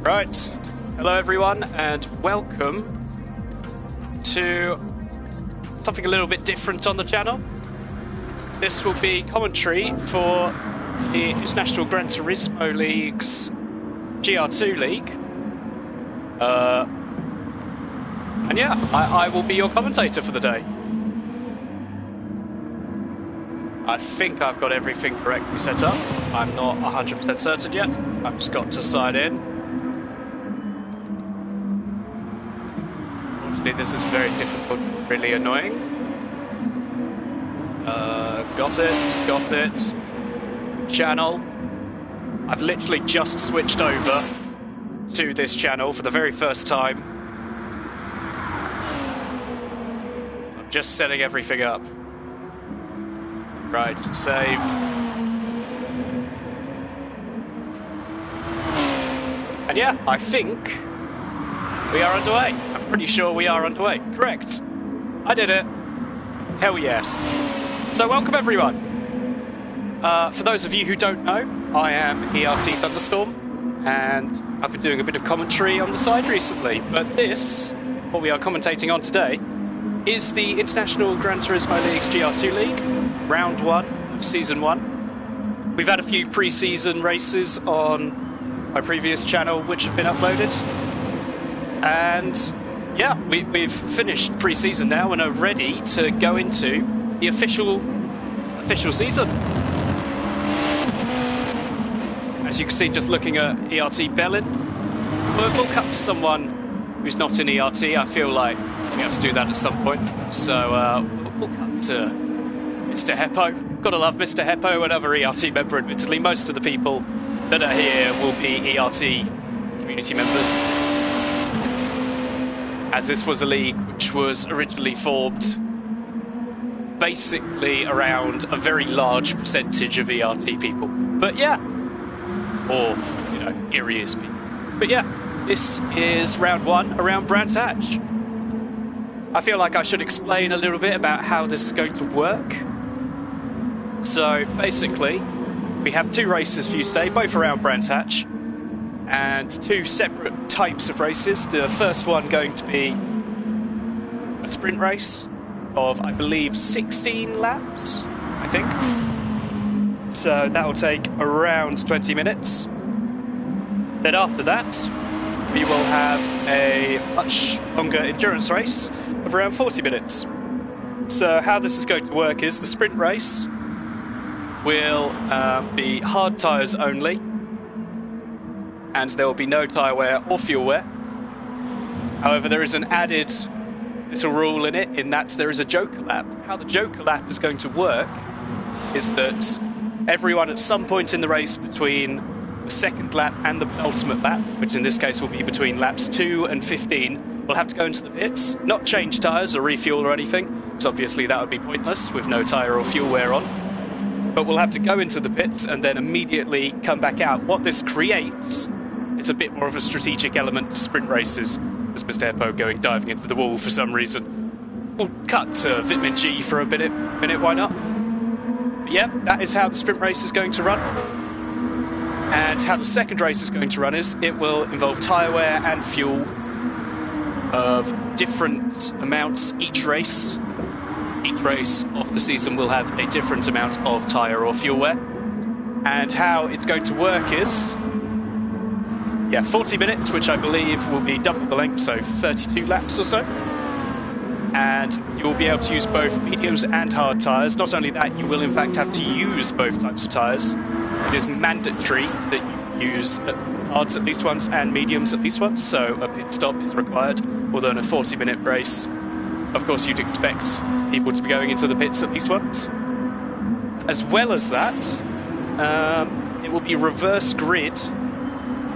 Right, hello everyone and welcome to something a little bit different on the channel. This will be commentary for the International Gran Turismo League's Gr.2 League. And yeah, I will be your commentator for the day. I think I've got everything correctly set up. I'm not 100% certain yet. I've just got to sign in. Unfortunately, this is very difficult and really annoying. Got it. Channel. I've literally just switched over to this channel for the very first time. I'm just setting everything up. Right, save. And yeah, I think we are underway. I'm pretty sure we are underway. Correct. I did it. Hell yes. So welcome everyone. For those of you who don't know, I am ERT Thunderstorm, and I've been doing a bit of commentary on the side recently. But this, what we are commentating on today, is the International Gran Turismo League's Gr.2 League, round 1 of Season 1. We've had a few pre-season races on my previous channel which have been uploaded. And yeah, we've finished pre-season now and are ready to go into the official season. As you can see, just looking at ERT Bellin, we'll cut to someone who's not in ERT. I feel like we have to do that at some point. So we'll cut to Mr. Heppo. Gotta love Mr. Heppo, another ERT member, admittedly. Most of the people that are here will be ERT community members, as this was a league which was originally formed basically around a very large percentage of ERT people. But yeah, or, you know, Erius people. But yeah, this is round 1 around Brands Hatch. I feel like I should explain a little bit about how this is going to work. So basically, we have 2 races for you today, both around Brands Hatch, and 2 separate types of races. The first one going to be a sprint race of, I believe, 16 laps, I think. So that will take around 20 minutes. Then after that, we will have a much longer endurance race of around 40 minutes. So how this is going to work is the sprint race will be hard tyres only, and there will be no tyre wear or fuel wear. However, there is an added little rule in it, in that there is a joker lap. How the joker lap is going to work is that everyone at some point in the race between the second lap and the penultimate lap, which in this case will be between laps 2 and 15, will have to go into the pits, not change tyres or refuel or anything, because obviously that would be pointless with no tyre or fuel wear on. But we'll have to go into the pits and then immediately come back out. What this creates is a bit more of a strategic element to sprint races. There's Mr. Heppo diving into the wall for some reason. We'll cut to Vitamin G for a minute, why not? But yeah, that is how the sprint race is going to run. And how the second race is going to run is it will involve tyre wear and fuel of different amounts each race. Each race of the season will have a different amount of tyre or fuel wear. And how it's going to work is, yeah, 40 minutes, which I believe will be double the length, so 32 laps or so. And you will be able to use both mediums and hard tyres. Not only that, you will in fact have to use both types of tyres. It is mandatory that you use hards at least once and mediums at least once, so a pit stop is required. Although in a 40-minute race, of course, you'd expect people to be going into the pits at least once. As well as that, it will be reverse grid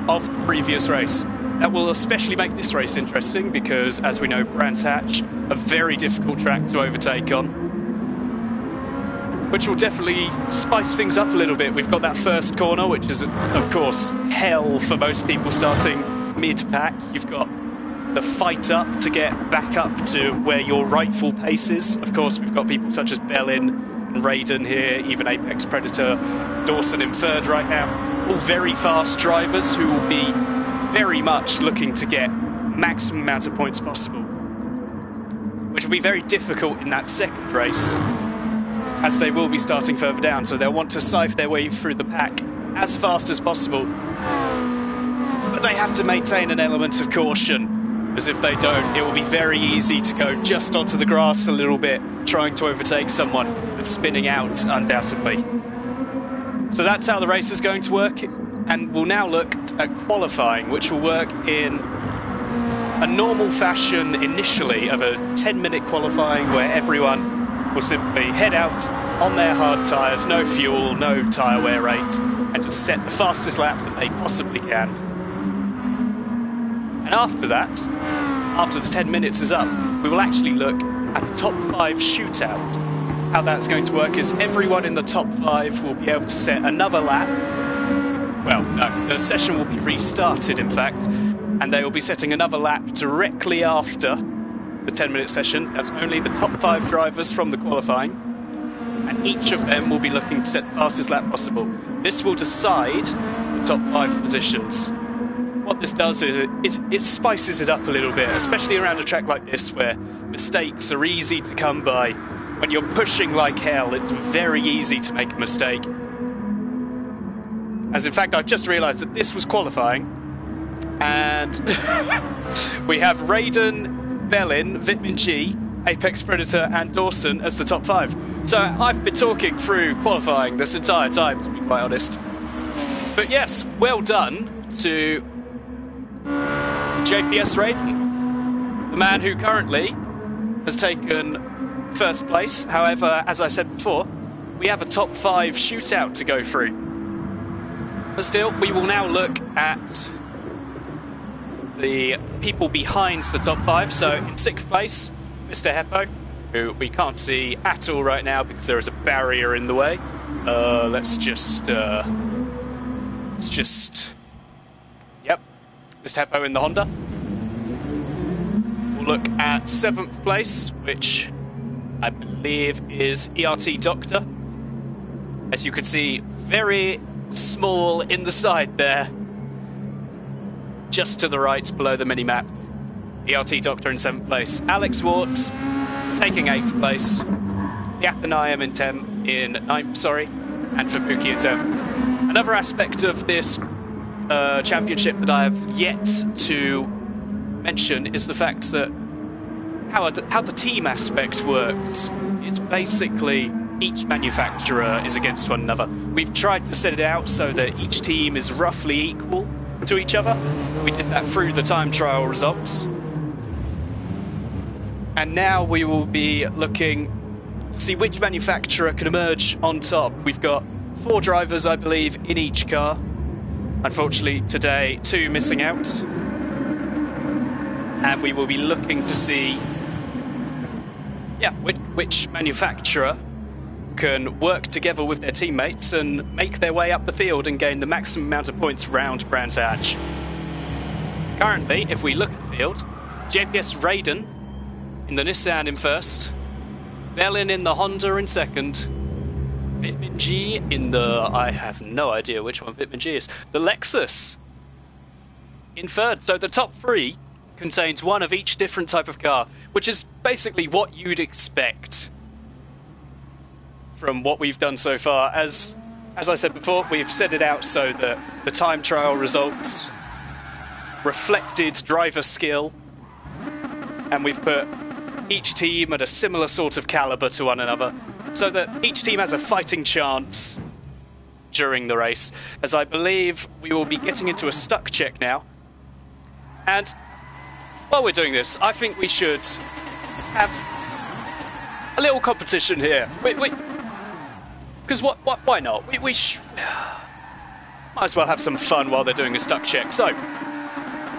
of the previous race. That will especially make this race interesting because, as we know, Brands Hatch, a very difficult track to overtake on, which will definitely spice things up a little bit. We've got that first corner, which is, of course, hell for most people starting mid-pack. You've got the fight up to get back up to where your rightful pace is. Of course, we've got people such as Bellin and Raiden here, even Apex Predator, Dawson in third right now. All very fast drivers who will be very much looking to get maximum amount of points possible, which will be very difficult in that second race, as they will be starting further down, so they'll want to scythe their way through the pack as fast as possible. But they have to maintain an element of caution, as if they don't, it will be very easy to go just onto the grass a little bit, trying to overtake someone and spinning out, undoubtedly. So that's how the race is going to work, and we'll now look at qualifying, which will work in a normal fashion initially of a 10-minute qualifying where everyone will simply head out on their hard tyres, no fuel, no tyre wear rate, and just set the fastest lap that they possibly can. And after that, after the 10 minutes is up, we will actually look at the top 5 shootout. How that's going to work is everyone in the top 5 will be able to set another lap. Well, no, the session will be restarted, in fact, and they will be setting another lap directly after the 10-minute session. That's only the top 5 drivers from the qualifying, and each of them will be looking to set the fastest lap possible. This will decide the top 5 positions. What this does is it spices it up a little bit, especially around a track like this where mistakes are easy to come by. When you're pushing like hell, it's very easy to make a mistake. As in fact, I've just realised that this was qualifying, and we have Raiden, Bellin, Vitamin G, Apex Predator and Dawson as the top 5. So I've been talking through qualifying this entire time, to be quite honest. But yes, well done to JPS Raiden, the man who currently has taken first place. However, as I said before, we have a top 5 shootout to go through. But still, we will now look at the people behind the top 5. So in 6th place, Mr. Heppo, who we can't see at all right now because there is a barrier in the way. Let's just yep, Mr. Heppo in the Honda. We'll look at 7th place, which I believe is ERT Doctor. As you can see, very small in the side there, just to the right below the mini-map. ERT Doctor in 7th place. Alex Warts taking 8th place. The Athenaeum in 9th, sorry, and Fabuki in 10th. Another aspect of this championship that I have yet to mention is the fact that how the team aspect works. It's basically each manufacturer is against one another. We've tried to set it out so that each team is roughly equal to each other. We did that through the time trial results. And now we will be looking to see which manufacturer can emerge on top. We've got 4 drivers, I believe, in each car. Unfortunately, today, 2 missing out. And we will be looking to see, which manufacturer can work together with their teammates and make their way up the field and gain the maximum amount of points round Brands Hatch. Currently, if we look at the field, JPS Raiden in the Nissan in 1st, Bellin in the Honda in 2nd, Vitamin G in the... I have no idea which one Vitamin G is. The Lexus in 3rd. So the top 3 contains one of each different type of car, which is basically what you'd expect from what we've done so far. As I said before, we've set it out so that the time trial results reflected driver skill, and we've put each team at a similar sort of caliber to one another, so that each team has a fighting chance during the race. As I believe we will be getting into a stuck check now. And while we're doing this, I think we should have a little competition here. Because why not? We might as well have some fun while they're doing a stuck check. So,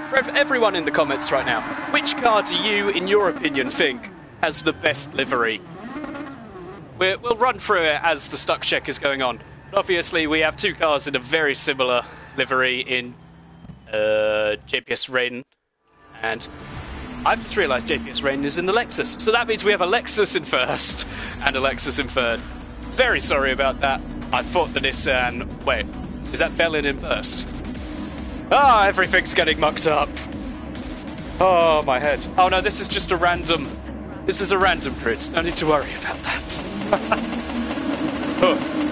for everyone in the comments right now, which car do you, in your opinion, think has the best livery? We'll run through it as the stuck check is going on. But obviously, we have 2 cars in a very similar livery in JPS Raiden. And I've just realised JPS Raiden is in the Lexus. So that means we have a Lexus in 1st and a Lexus in 3rd. Very sorry about that. I thought the Nissan... Wait, is that Bellin in 1st? Ah, everything's getting mucked up. Oh, my head. Oh no, this is just a random... This is a random grid. No need to worry about that.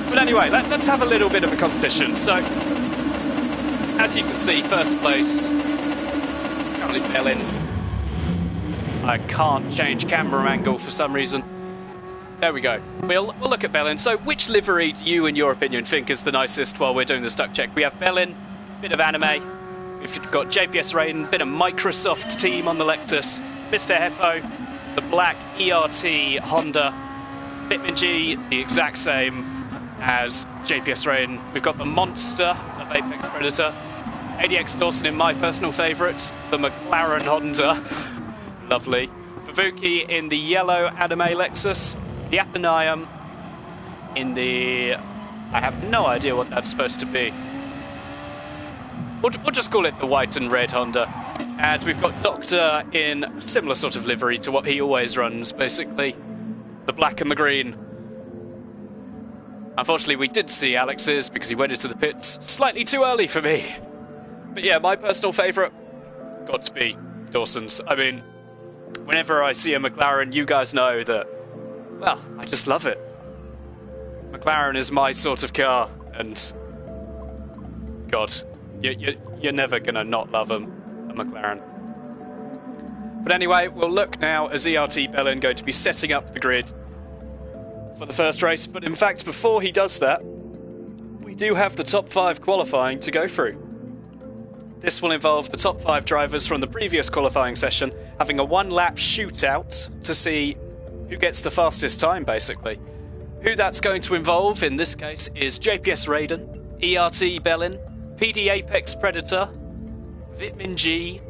But anyway, let's have a little bit of a competition. So, as you can see, first place, currently Bellin. I can't change camera angle for some reason. There we go. We'll look at Bellin. So, which livery do you, in your opinion, think is the nicest while we're doing the stuck check? We have Bellin, bit of anime. We've got JPS Rain, bit of Microsoft team on the Lexus, Mr. Heppo, the black ERT Honda, Bitman G, the exact same as JPS Rain. We've got the monster of Apex Predator, ADX Dawson in my personal favourite, the McLaren Honda, lovely. Favuki in the yellow anime Lexus, the Athenaeum in the... I have no idea what that's supposed to be. We'll just call it the white and red Honda. And we've got Doctor in a similar sort of livery to what he always runs, basically. The black and the green. Unfortunately, we did see Alex's because he went into the pits slightly too early for me. But yeah, my personal favourite, got to be Dawson's. I mean, whenever I see a McLaren, you guys know that, well, I just love it. McLaren is my sort of car, and God, you're never going to not love a McLaren. But anyway, we'll look now as ERT Bellin going to be setting up the grid for the first race. But in fact, before he does that, we do have the top 5 qualifying to go through. This will involve the top 5 drivers from the previous qualifying session having a one-lap shootout to see who gets the fastest time, basically. Who that's going to involve, in this case, is JPS Raiden, ERT Bellin, PD Apex Predator, Vitmin G,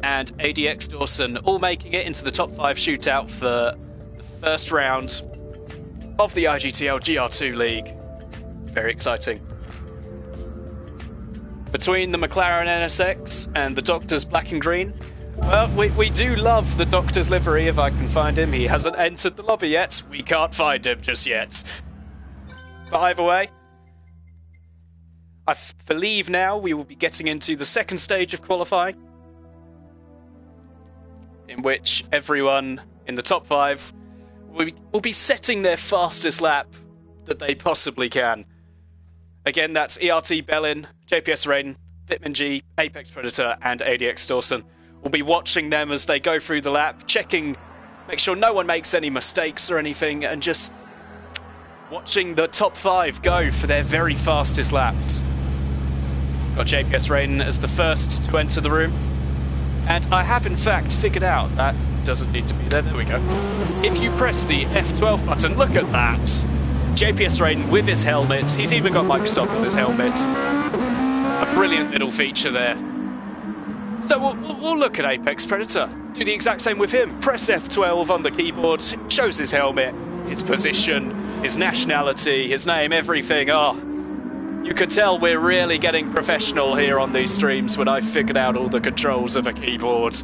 and ADX Dawson, all making it into the top 5 shootout for the first round of the IGTL Gr.2 League. Very exciting. Between the McLaren NSX and the Doctor's black and green, well, we do love the Doctor's livery if I can find him. He hasn't entered the lobby yet. We can't find him just yet. But either way, I believe now we will be getting into the second stage of qualifying, in which everyone in the top 5 will be setting their fastest lap that they possibly can. Again, that's ERT Bellin, JPS Rain, Vitman G, Apex Predator, and ADX Dawson. We'll be watching them as they go through the lap, checking, make sure no one makes any mistakes or anything, and just watching the top 5 go for their very fastest laps. Got JPS Rain as the first to enter the room. And I have in fact figured out that doesn't need to be there. There we go. If you press the F12 button, look at that. JPS Rain with his helmet. He's even got Microsoft on his helmet. A brilliant little feature there. So we'll look at Apex Predator. Do the exact same with him. Press F12 on the keyboard. Shows his helmet, his position, his nationality, his name, everything. Oh, you could tell we're really getting professional here on these streams when I figured out all the controls of a keyboard.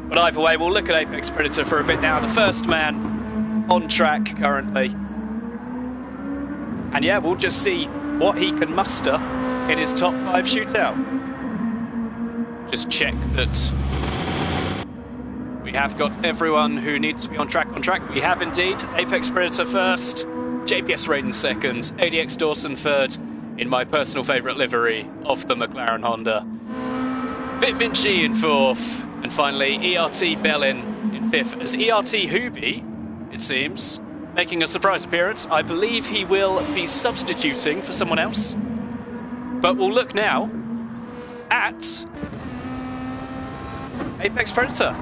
But either way, we'll look at Apex Predator for a bit now. The first man on track currently. And yeah, we'll just see what he can muster in his top 5 shootout. Just check that we have got everyone who needs to be on track. We have indeed. Apex Predator first, JPS Raiden second, ADX Dawson third, in my personal favourite livery of the McLaren Honda. Vitmin G in fourth, and finally ERT Bellin in fifth, as ERT Hooby, it seems, making a surprise appearance. I believe he will be substituting for someone else. But we'll look now at Apex Predator.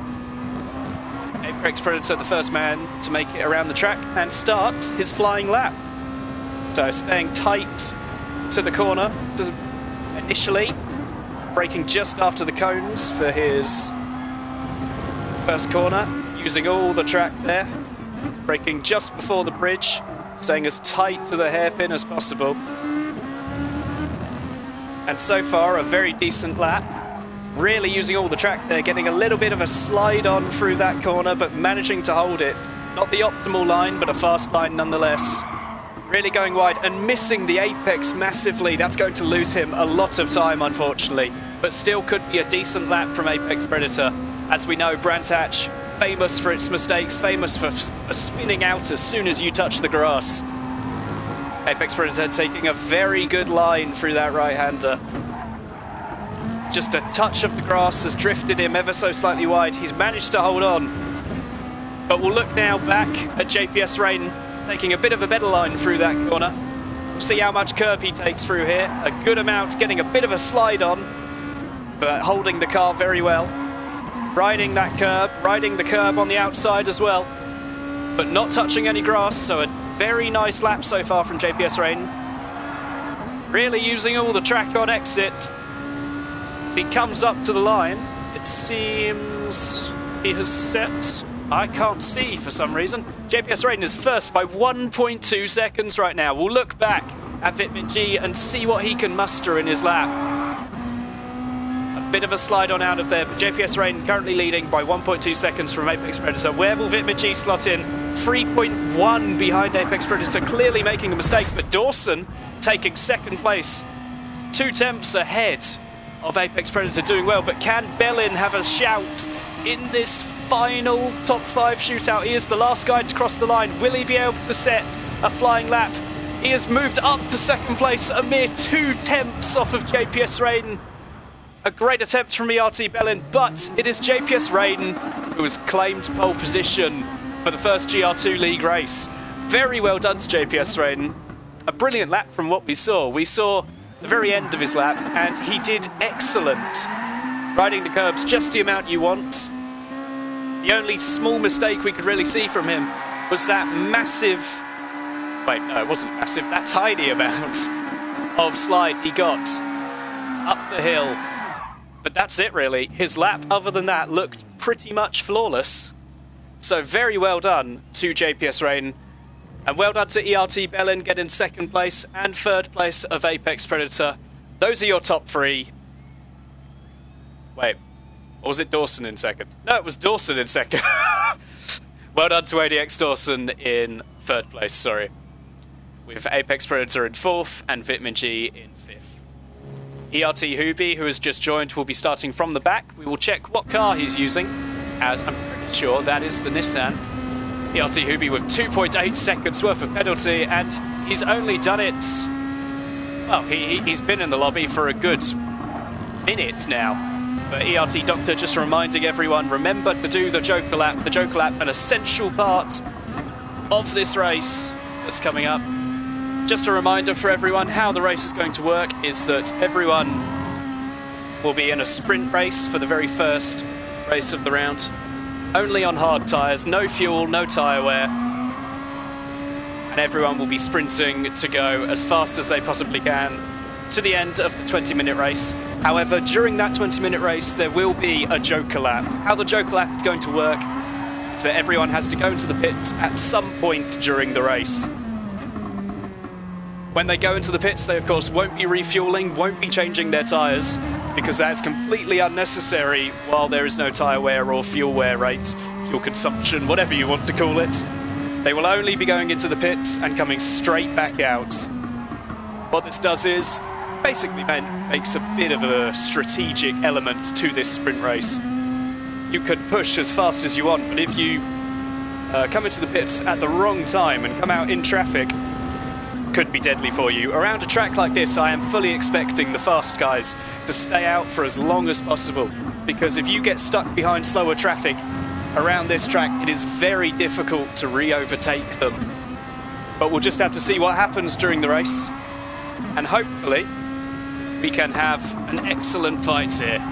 Apex Predator, the first man to make it around the track and start his flying lap. So staying tight to the corner initially, braking just after the cones for his first corner, using all the track there, braking just before the bridge, staying as tight to the hairpin as possible. And so far, a very decent lap. Really using all the track there, getting a little bit of a slide on through that corner, but managing to hold it. Not the optimal line, but a fast line nonetheless. Really going wide and missing the apex massively. That's going to lose him a lot of time, unfortunately. But still could be a decent lap from Apex Predator. As we know, Brands Hatch, famous for its mistakes, famous for spinning out as soon as you touch the grass. Apex Predator taking a very good line through that right-hander. Just a touch of the grass has drifted him ever so slightly wide. He's managed to hold on. But we'll look now back at JPS Rain taking a bit of a better line through that corner. We'll see how much curve he takes through here. A good amount, getting a bit of a slide on, but holding the car very well. Riding that curb, riding the curb on the outside as well, but not touching any grass, so a very nice lap so far from JPS Rain. Really using all the track on exit. As he comes up to the line, it seems he has set... I can't see for some reason. JPS Rain is first by 1.2 seconds right now. We'll look back at Vitmit and see what he can muster in his lap. A bit of a slide on out of there, but JPS Rain currently leading by 1.2 seconds from Apex Predator. Where will Vitmit slot in? 3.1 behind Apex Predator, clearly making a mistake, but Dawson taking second place. 2 tenths ahead of Apex Predator, doing well, but can Bellin have a shout in this final top 5 shootout? He is the last guy to cross the line. Will he be able to set a flying lap? He has moved up to second place, a mere 2 tenths off of JPS Rain. A great attempt from ERT Bellin, but it is JPS Rain who has claimed pole position for the first Gr.2 League race. Very well done to JPS Rain. A brilliant lap from what we saw. We saw the very end of his lap, and he did excellent. Riding the curbs just the amount you want. The only small mistake we could really see from him was that massive... Wait, no, it wasn't massive. That tiny amount of slide he got up the hill. But that's it, really. His lap, other than that, looked pretty much flawless. So very well done to JPS Rain. And well done to ERT Bellin getting second place and third place of Apex Predator. Those are your top 3. Wait. Or was it Dawson in second? No, it was Dawson in second. Well done to ADX Dawson in third place, sorry. With Apex Predator in 4th and Vitmin in 5th. ERT Hooby, who has just joined, will be starting from the back. We will check what car he's using, as I'm pretty sure that is the Nissan. ERT Hooby with 2.8 seconds worth of penalty, and he's only done it... Well, he's been in the lobby for a good minute now. But ERT Doctor just reminding everyone, remember to do the Joker Lap. The Joker Lap, an essential part of this race that's coming up. Just a reminder for everyone, how the race is going to work is that everyone will be in a sprint race for the very first race of the round. Only on hard tyres, no fuel, no tyre wear. And everyone will be sprinting to go as fast as they possibly can to the end of the 20-minute race. However, during that 20-minute race, there will be a Joker Lap. How the Joker Lap is going to work is that everyone has to go into the pits at some point during the race. When they go into the pits, they of course won't be refueling, won't be changing their tyres, because that's completely unnecessary while there is no tyre wear or fuel wear rate, fuel consumption, whatever you want to call it. They will only be going into the pits and coming straight back out. What this does is basically makes a bit of a strategic element to this sprint race. You can push as fast as you want, but if you come into the pits at the wrong time and come out in traffic, could be deadly for you. Around a track like this, I am fully expecting the fast guys to stay out for as long as possible, because if you get stuck behind slower traffic around this track, it is very difficult to re-overtake them. But we'll just have to see what happens during the race, and hopefully we can have an excellent fight here.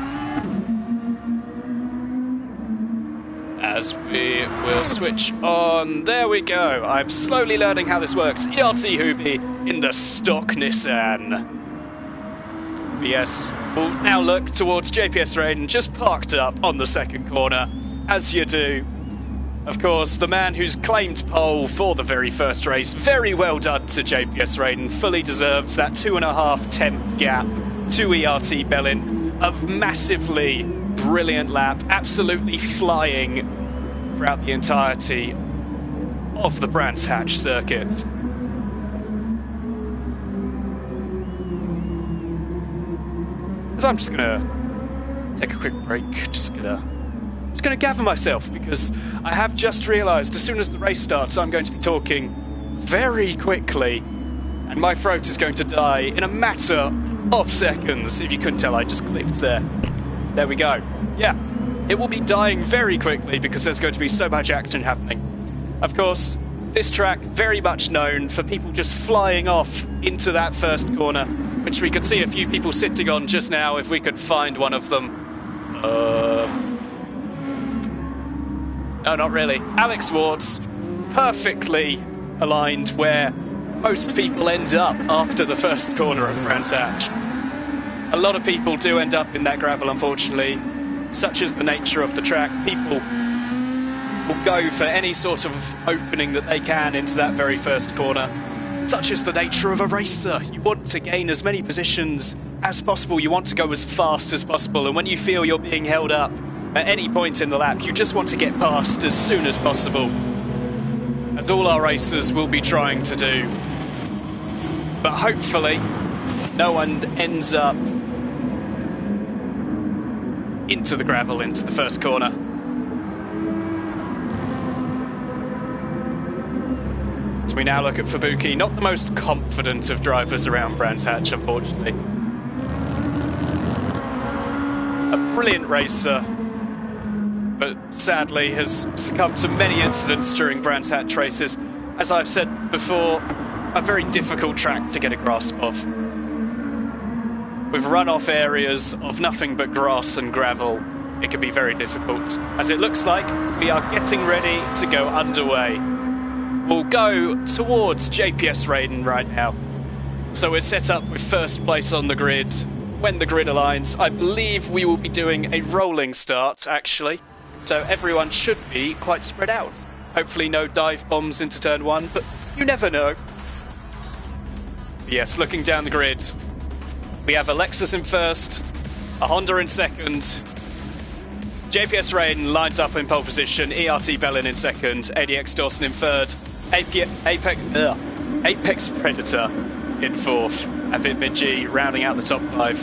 As we will switch on. There we go. I'm slowly learning how this works. ERT Hooby in the stock Nissan. But yes, we'll now look towards JPS Rain, just parked up on the second corner, as you do. Of course, the man who's claimed pole for the very first race. Very well done to JPS Rain. Fully deserves that 2.5 tenth gap to ERT Bellin. A massively brilliant lap. Absolutely flying throughout the entirety of the Brands Hatch circuit. So I'm just gonna take a quick break. Just gonna gather myself, because I have just realised as soon as the race starts, I'm going to be talking very quickly, and my throat is going to die in a matter of seconds. If you couldn't tell, I just clicked there. There we go. Yeah, it will be dying very quickly because there's going to be so much action happening. Of course, this track very much known for people just flying off into that first corner, which we could see a few people sitting on just now if we could find one of them. No, not really. Alex Wards, perfectly aligned where most people end up after the first corner of Brands Hatch. A lot of people do end up in that gravel, unfortunately. Such is the nature of the track. People will go for any sort of opening that they can into that very first corner. Such is the nature of a racer. You want to gain as many positions as possible. You want to go as fast as possible. And when you feel you're being held up at any point in the lap, you just want to get past as soon as possible, as all our racers will be trying to do. But hopefully, no one ends up into the gravel, into the first corner. So we now look at Fubuki, not the most confident of drivers around Brands Hatch, unfortunately. A brilliant racer, but sadly has succumbed to many incidents during Brands Hatch races. As I've said before, a very difficult track to get a grasp of, with runoff areas of nothing but grass and gravel. It can be very difficult. As it looks like we are getting ready to go underway. We'll go towards JPS Raiden right now. So we're set up with first place on the grid. When the grid aligns, I believe we will be doing a rolling start, actually. So everyone should be quite spread out. Hopefully no dive bombs into turn one, but you never know. Yes, looking down the grid, we have a Lexus in first, a Honda in second, JPS Raiden lines up in pole position, ERT Bellin in second, ADX Dawson in third, Apex Predator in fourth, and Vitmin G rounding out the top five.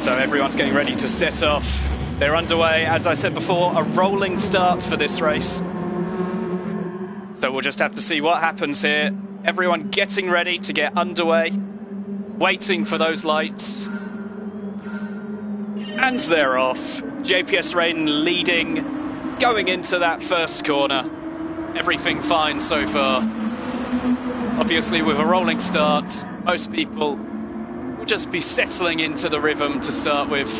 So everyone's getting ready to set off. They're underway, as I said before, a rolling start for this race. So we'll just have to see what happens here. Everyone getting ready to get underway, waiting for those lights. And they're off. JPS Raiden leading, going into that first corner. Everything fine so far. Obviously, with a rolling start, most people will just be settling into the rhythm to start with.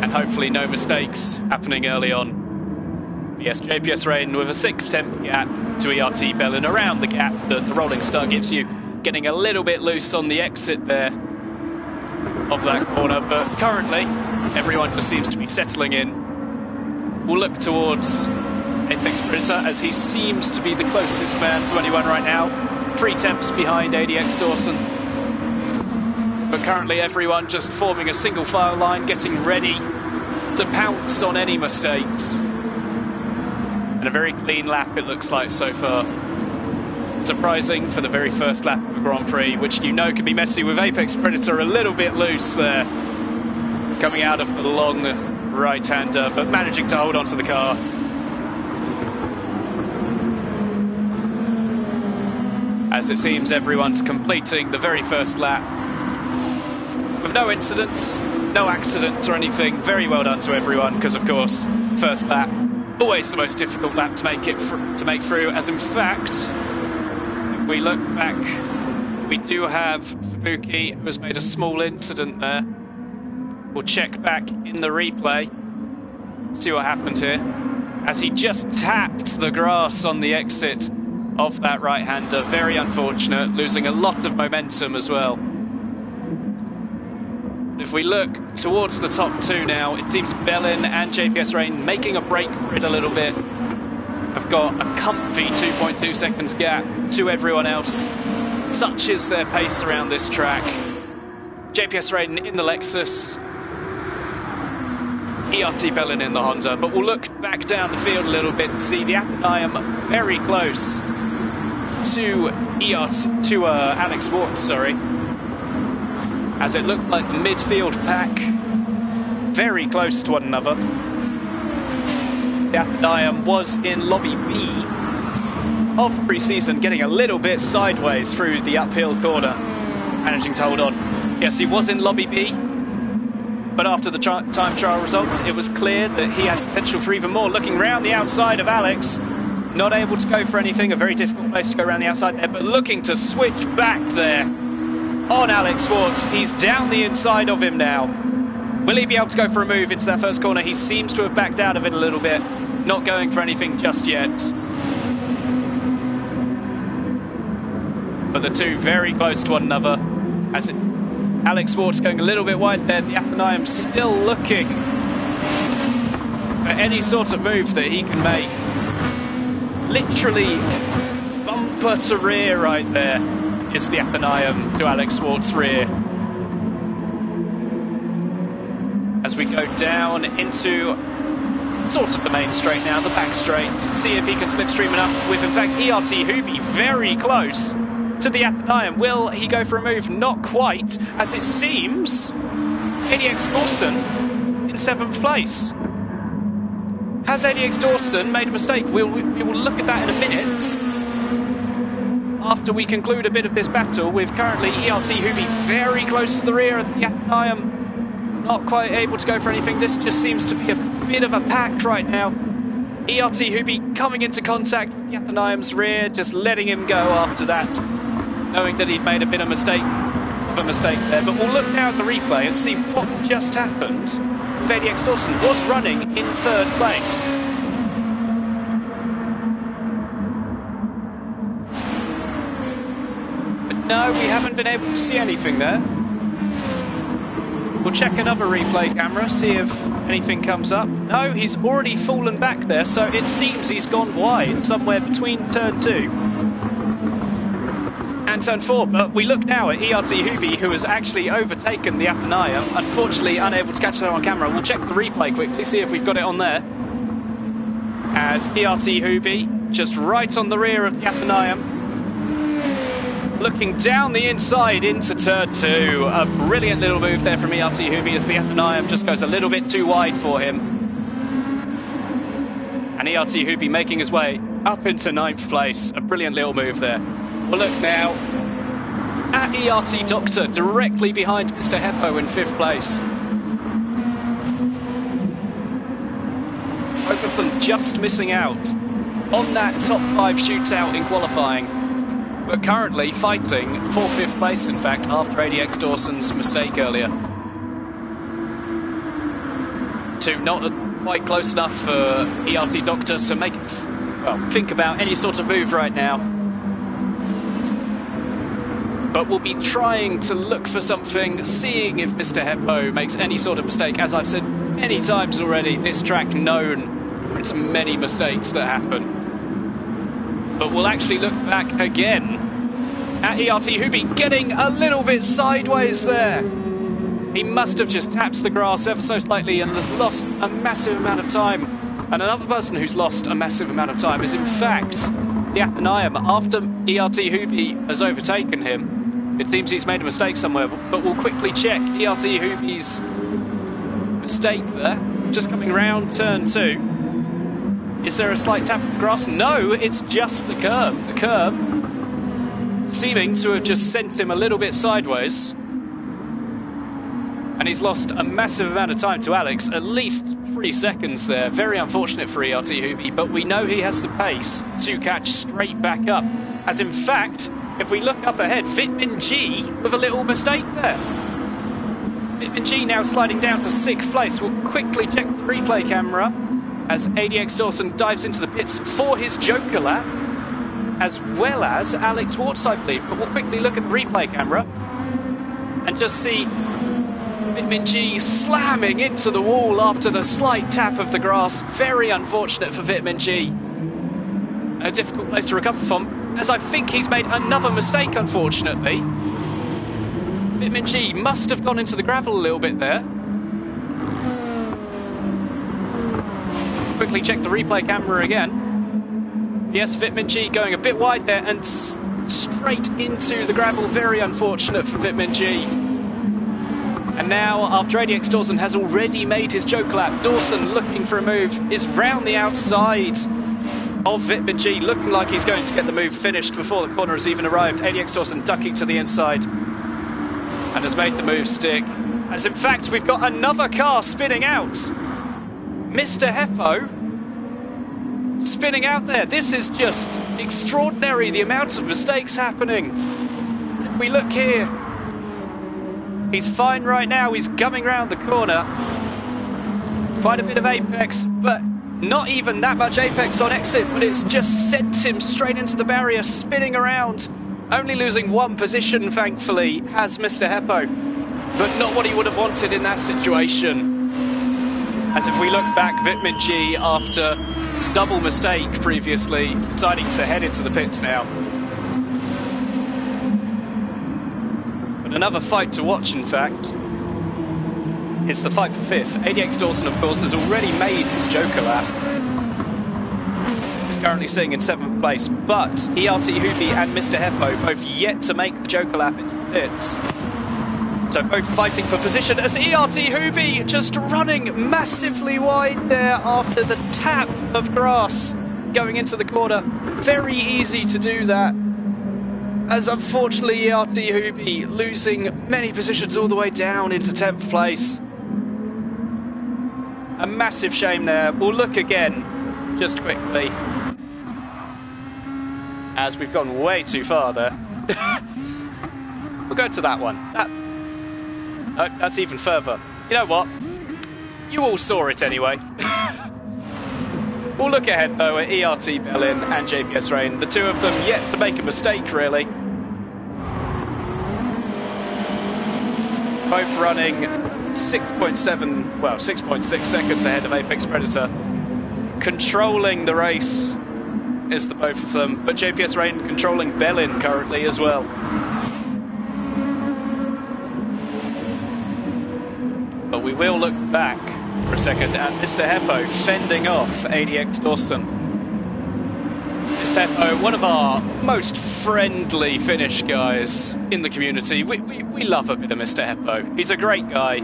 And hopefully no mistakes happening early on. Yes, JPS Raiden with a 6th gap to ERT Bellin, around the gap that the rolling start gives you. Getting a little bit loose on the exit there of that corner, but currently everyone just seems to be settling in. We'll look towards Apex Predator, as he seems to be the closest man to anyone right now. 3 tenths behind ADX Dawson. But currently everyone just forming a single file line, getting ready to pounce on any mistakes. And a very clean lap it looks like so far. Surprising for the very first lap of a Grand Prix, which you know could be messy, with Apex Predator a little bit loose there. Coming out of the long right-hander, but managing to hold onto the car. As it seems everyone's completing the very first lap with no incidents, no accidents or anything. Very well done to everyone, because of course, first lap, always the most difficult lap to make through, as in fact, if we look back, we do have Fubuki, who has made a small incident there. We'll check back in the replay, see what happened here, as he just tapped the grass on the exit of that right-hander. Very unfortunate, losing a lot of momentum as well. If we look towards the top two now, it seems Bellin and JPS Raiden making a break for it a little bit. Have got a comfy 2.2 seconds gap to everyone else. Such is their pace around this track. JPS Raiden in the Lexus, ERT Bellin in the Honda. But we'll look back down the field a little bit to see the Appenheim very close to Alex Warts, sorry. as it looks like the midfield pack very close to one another. Diam was in lobby B of pre-season, getting a little bit sideways through the uphill corner, managing to hold on. Yes, he was in lobby B, but after the time trial results, it was clear that he had potential for even more. Looking round the outside of Alex, not able to go for anything, a very difficult place to go around the outside there, but looking to switch back there on Alex Schwartz. He's down the inside of him now. Will he be able to go for a move into that first corner? He seems to have backed out of it a little bit, not going for anything just yet. But the two very close to one another. Alex Schwartz going a little bit wide there. The Athenaeum still looking for any sort of move that he can make. Literally bumper to rear right there is the Athenaeum to Alex Schwartz's rear. As we go down into sort of the main straight now, the back straight, see if he can slipstream enough with, in fact, ERT Hooby very close to the Athenaeum. Will he go for a move? Not quite, as it seems ADX Dawson in 7th place. Has ADX Dawson made a mistake? We will look at that in a minute after we conclude a bit of this battle, with currently ERT Hooby very close to the rear of the Athenaeum. Not quite able to go for anything. This just seems to be a bit of a pact right now. ERT Hooby coming into contact with the Athenaeum's rear, just letting him go after that, knowing that he'd made a bit of a mistake there. But we'll look now at the replay and see what just happened. ADX Dawson was running in 3rd place. But no, we haven't been able to see anything there. We'll check another replay camera, see if anything comes up. No, he's already fallen back there, so it seems he's gone wide, somewhere between turn 2 and turn 4. But we look now at ERT Hooby, who has actually overtaken the Athenaeum. Unfortunately, unable to catch that on camera. We'll check the replay quickly, see if we've got it on there. As ERT Hooby, just right on the rear of the Athenaeum, looking down the inside into turn 2. A brilliant little move there from ERT Hooby, as the Athenaeum just goes a little bit too wide for him. And ERT Hooby making his way up into 9th place. A brilliant little move there. We'll look now at ERT Doctor, directly behind Mr. Heppo in 5th place. Both of them just missing out on that top 5 shootout in qualifying, but currently fighting for 5th place, in fact, after ADX Dawson's mistake earlier. Two not quite close enough for ERT Doctor to make, well, think about any sort of move right now. But we'll be trying to look for something, seeing if Mr. Heppo makes any sort of mistake. As I've said many times already, this track known for its many mistakes that happen. But we'll actually look back again at ERT Hooby, getting a little bit sideways there. He must have just tapped the grass ever so slightly and has lost a massive amount of time. And another person who's lost a massive amount of time is, in fact, the Athenaeum. After ERT Hooby has overtaken him, it seems he's made a mistake somewhere, but we'll quickly check ERT Hooby's mistake there. Just coming round turn 2. Is there a slight tap of the grass? No, it's just the curb. The curb seeming to have just sent him a little bit sideways. And he's lost a massive amount of time to Alex, at least 3 seconds there. Very unfortunate for ERT Hooby, but we know he has the pace to catch straight back up. As in fact, if we look up ahead, Vitamin G with a little mistake there. Vitamin G now sliding down to 6th place. We'll quickly check the replay camera as ADX Dawson dives into the pits for his Joker lap, as well as Alex Schwartz, I believe. But we'll quickly look at the replay camera and just see Vitamin G slamming into the wall after the slight tap of the grass. Very unfortunate for Vitamin G. A difficult place to recover from, as I think he's made another mistake, unfortunately. Vitamin G must have gone into the gravel a little bit there. Quickly check the replay camera again. Yes, Vitamin G going a bit wide there and straight into the gravel. Very unfortunate for Vitamin G. And now, after ADX Dawson has already made his joke lap, Dawson, looking for a move, is round the outside of Vitamin G, looking like he's going to get the move finished before the corner has even arrived. ADX Dawson ducking to the inside and has made the move stick. As in fact, we've got another car spinning out. Mr. Heppo spinning out there. This is just extraordinary, the amount of mistakes happening. If we look here, he's fine right now. He's coming round the corner. Quite a bit of apex, but not even that much apex on exit, but it's just sent him straight into the barrier, spinning around. Only losing one position, thankfully, has Mr. Heppo, but not what he would have wanted in that situation. As if we look back, Vitamin G, after his double mistake previously, deciding to head into the pits now. But another fight to watch, in fact, is the fight for fifth. ADX Dawson, of course, has already made his Joker lap. He's currently sitting in 7th place, but ERT Hoopy and Mr. Heppo both yet to make the Joker lap into the pits. So both fighting for position as ERT Hoopy just running massively wide there after the tap of grass going into the corner. Very easy to do that, as unfortunately ERT Hoopy losing many positions all the way down into 10th place. A massive shame there. We'll look again, just quickly, as we've gone way too far there. We'll go to that one. No, that's even further. You know what? You all saw it anyway. We'll look ahead, though, at ERT Bellin and JPS Rain. The two of them yet to make a mistake, really. Both running 6.7, well, 6.6 seconds ahead of Apex Predator. Controlling the race is the both of them, but JPS Rain controlling Bellin currently as well. But we will look back for a second at Mr. Heppo fending off ADX Dawson. Mr. Heppo, one of our most friendly Finnish guys in the community. We love a bit of Mr. Heppo. He's a great guy,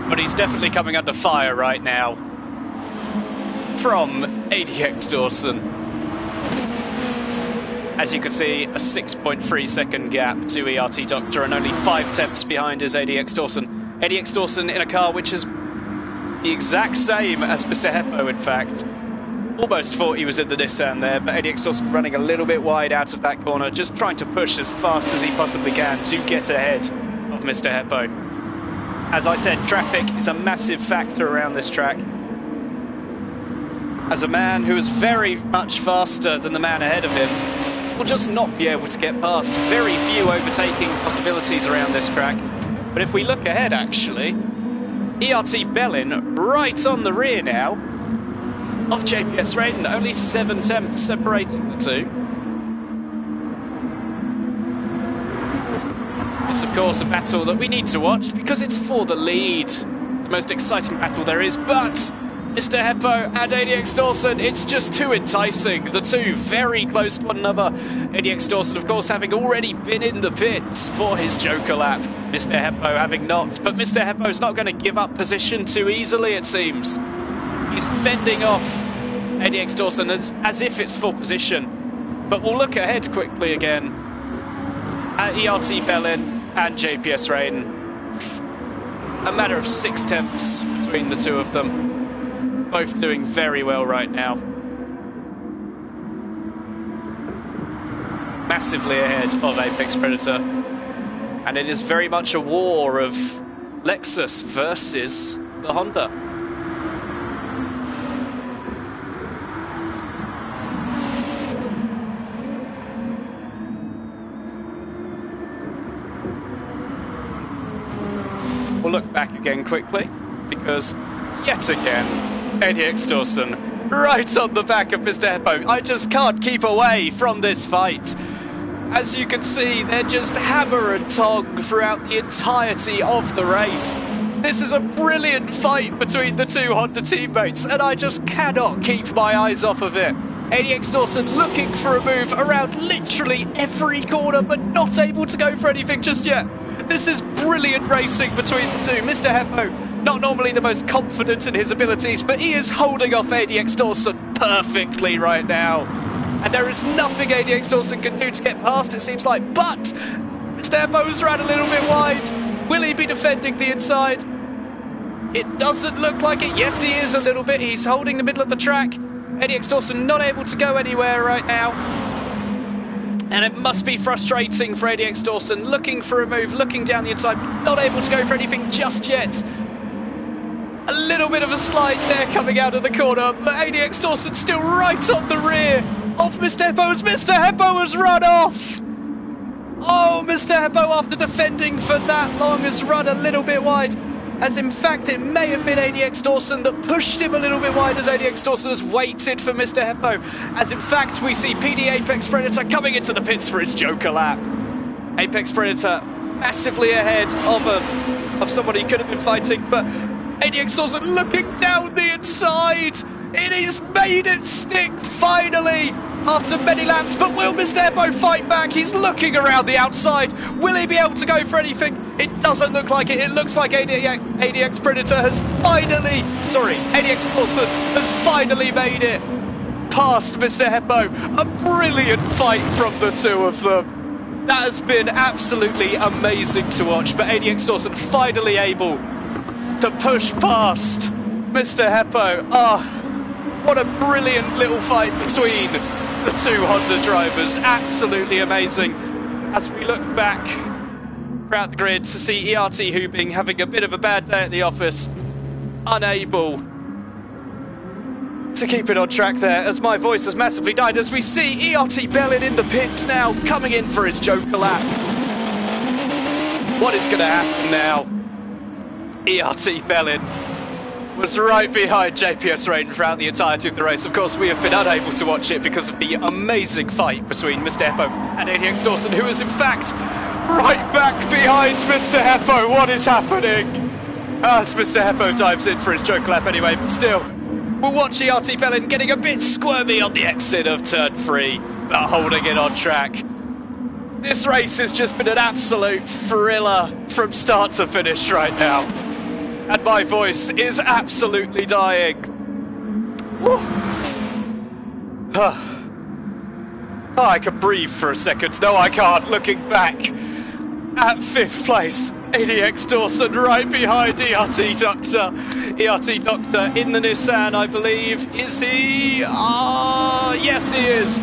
but he's definitely coming under fire right now from ADX Dawson. As you can see, a 6.3 second gap to ERT Doctor and only 5 tenths behind is ADX Dawson. ADX Dawson in a car which is the exact same as Mr. Heppo, in fact. Almost thought he was in the Nissan there, but ADX Dawson running a little bit wide out of that corner, just trying to push as fast as he possibly can to get ahead of Mr. Heppo. As I said, traffic is a massive factor around this track. As a man who is very much faster than the man ahead of him will just not be able to get past. Very few overtaking possibilities around this track. But if we look ahead, actually, ERT Bellin right on the rear now of JPS Raiden, only 7 tenths separating the two. It's of course a battle that we need to watch because it's for the lead. The most exciting battle there is, but Mr. Heppo and ADX Dawson, it's just too enticing. The two very close to one another. ADX Dawson, of course, having already been in the pits for his Joker lap. Mr. Heppo having not. But Mr. Heppo's not going to give up position too easily, it seems. He's fending off ADX Dawson as if it's full position. But we'll look ahead quickly again at ERT Bellin and JPS Rain. A matter of 6 tenths between the two of them. Both doing very well right now. Massively ahead of Apex Predator. And it is very much a war of Lexus versus the Honda. We'll look back again quickly, because yet again, ADX Dawson right on the back of Mr. Heppo. I just can't keep away from this fight. As you can see, they're just hammer and tong throughout the entirety of the race. This is a brilliant fight between the two Honda teammates, and I just cannot keep my eyes off of it. ADX Dawson looking for a move around literally every corner, but not able to go for anything just yet. This is brilliant racing between the two. Mr. Heppo, not normally the most confident in his abilities, but he is holding off ADX Dawson perfectly right now. And there is nothing ADX Dawson can do to get past, it seems like. But Mr. Heppo's ran a little bit wide. Will he be defending the inside? It doesn't look like it. Yes, he is a little bit. He's holding the middle of the track. ADX Dawson not able to go anywhere right now. And it must be frustrating for ADX Dawson, looking for a move, looking down the inside, not able to go for anything just yet. A little bit of a slide there coming out of the corner, but ADX Dawson still right on the rear of Mr. Heppo as Mr. Heppo has run off. Oh, Mr. Heppo, after defending for that long, has run a little bit wide. As in fact, it may have been ADX Dawson that pushed him a little bit wide as ADX Dawson has waited for Mr. Heppo. As in fact, we see PD Apex Predator coming into the pits for his Joker lap. Apex Predator massively ahead of someone he could have been fighting, but ADX Dawson looking down the inside. It has made it stick finally after many laps, but will Mr. Heppo fight back? He's looking around the outside. Will he be able to go for anything? It doesn't look like it. It looks like ADX Predator has finally, ADX Dawson has finally made it past Mr. Heppo. A brilliant fight from the two of them. That has been absolutely amazing to watch, but ADX Dawson finally able to push past Mr. Heppo. What a brilliant little fight between the two Honda drivers. Absolutely amazing. As we look back throughout the grid to see ERT Hooping having a bit of a bad day at the office, unable to keep it on track there as my voice has massively died, as we see ERT Bellin in the pits now, coming in for his Joker lap. What is going to happen now? ERT Bellin was right behind JPS Rain throughout the entirety of the race. Of course, we have been unable to watch it because of the amazing fight between Mr. Heppo and ADX Dawson, who is in fact right back behind Mr. Heppo. What is happening? As Mr. Heppo dives in for his Joker lap anyway, but still, we'll watch ERT Bellin getting a bit squirmy on the exit of turn 3, but holding it on track. This race has just been an absolute thriller from start to finish right now. And my voice is absolutely dying. Oh, I can breathe for a second. No, I can't. Looking back at 5th place, ADX Dawson right behind ERT Doctor. ERT Doctor in the Nissan, I believe. Is he? Yes, he is.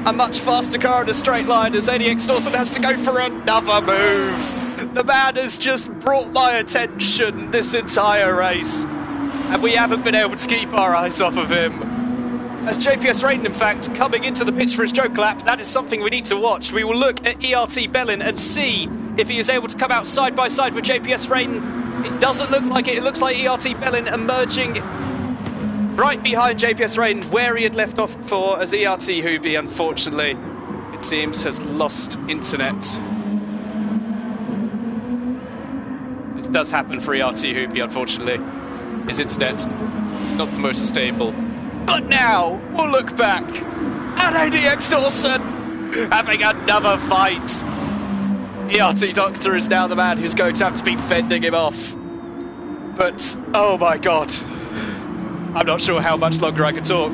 A much faster car in a straight line as ADX Dawson has to go for another move. The man has just brought my attention this entire race, and we haven't been able to keep our eyes off of him. As JPS Raiden, in fact, coming into the pits for his Joker lap, that is something we need to watch. We will look at ERT Bellin and see if he is able to come out side by side with JPS Raiden. It doesn't look like it. It looks like ERT Bellin emerging right behind JPS Raiden, where he had left off before, as ERT Hoobie, unfortunately, it seems, has lost internet. This does happen for ERT Hoopy, unfortunately. His internet is not the most stable. But now, we'll look back at ADX Dawson having another fight. ERT Doctor is now the man who's going to have to be fending him off. But, oh my god, I'm not sure how much longer I can talk.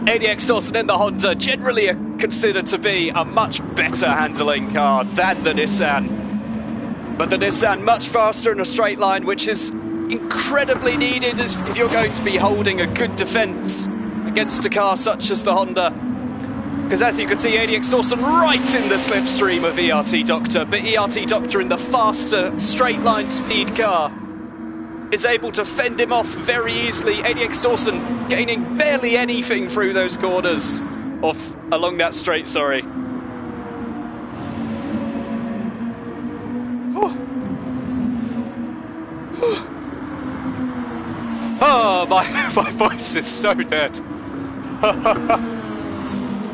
ADX Dawson in the Honda, generally considered to be a much better handling car than the Nissan. But the Nissan much faster in a straight line, which is incredibly needed if you're going to be holding a good defence against a car such as the Honda. Because as you can see, ADX Dawson right in the slipstream of ERT Doctor, but ERT Doctor in the faster straight line speed car is able to fend him off very easily. ADX Dawson gaining barely anything through those corners, along that straight, sorry. Oh, my voice is so dead.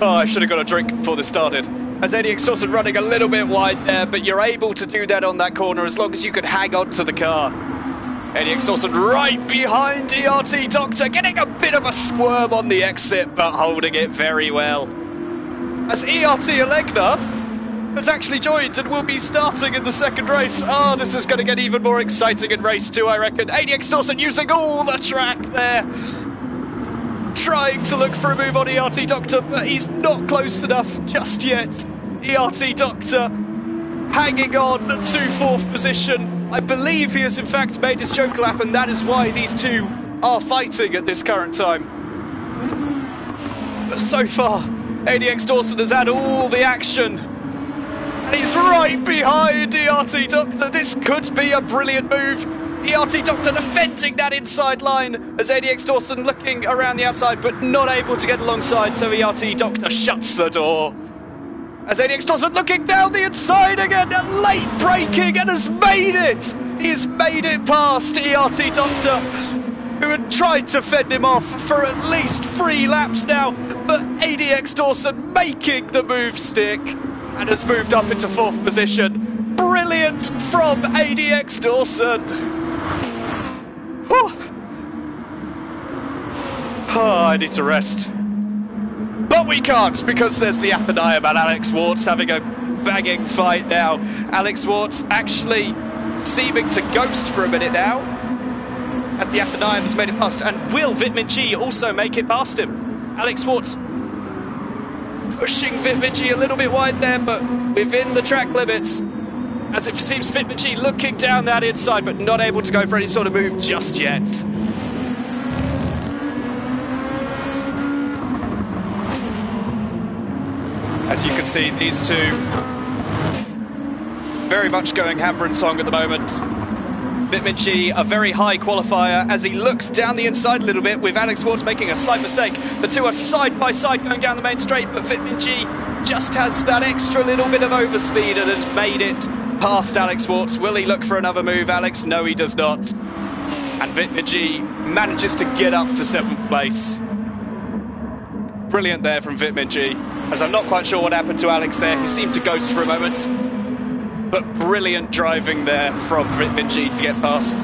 Oh, I should have got a drink before this started. As ADX Dawson running a little bit wide there, but you're able to do that on that corner as long as you can hang on to the car. ADX Dawson right behind ERT Doctor, getting a bit of a squirm on the exit, but holding it very well. As ERT Alegna has actually joined and will be starting in the second race. Oh, this is going to get even more exciting in race 2, I reckon. ADX Dawson using all the track there. Trying to look for a move on ERT Doctor, but he's not close enough just yet. ERT Doctor hanging on to 4th position. I believe he has in fact made his choke lap, and that is why these two are fighting at this current time. But so far, ADX Dawson has had all the action. And he's right behind ERT Doctor. This could be a brilliant move. ERT Doctor defending that inside line as ADX Dawson looking around the outside but not able to get alongside, so ERT Doctor shuts the door. As ADX Dawson looking down the inside again, late braking, and has made it! He's made it past ERT Doctor, who had tried to fend him off for at least 3 laps now, but ADX Dawson making the move stick and has moved up into 4th position. Brilliant from ADX Dawson. Oh, I need to rest. But we can't, because there's the Athenaeum and Alex Warts having a banging fight now. Alex Warts actually seeming to ghost for a minute now, as the Athenaeum has made it past. And will Vitmin G also make it past him? Alex Warts pushing Vitmin G a little bit wide there, but within the track limits. As it seems Vitmin G looking down that inside, but not able to go for any sort of move just yet. As you can see, these two very much going hammer and song at the moment. Vitmin G, a very high qualifier, as he looks down the inside a little bit, with Alex Warts making a slight mistake. The two are side by side going down the main straight, but Vitmin G just has that extra little bit of overspeed and has made it past Alex Warts. Will he look for another move, Alex? No, he does not. And Vitmin G manages to get up to 7th place. Brilliant there from Vitmin G, as I'm not quite sure what happened to Alex there. He seemed to ghost for a moment, but brilliant driving there from Vitmin G to get past.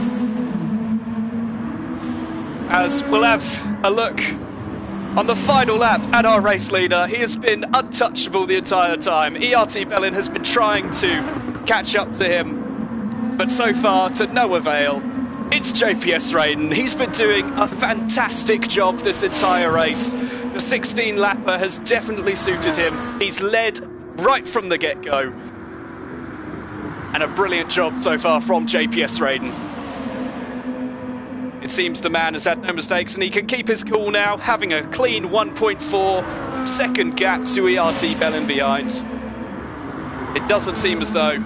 As we'll have a look on the final lap at our race leader. He has been untouchable the entire time. ERT Bellin has been trying to catch up to him, but so far to no avail. It's JPS Raiden. He's been doing a fantastic job this entire race. The 16-lapper has definitely suited him. He's led right from the get-go. And a brilliant job so far from JPS Raiden. It seems the man has had no mistakes and he can keep his cool now, having a clean 1.4 second gap to ERT Bellin behind. It doesn't seem as though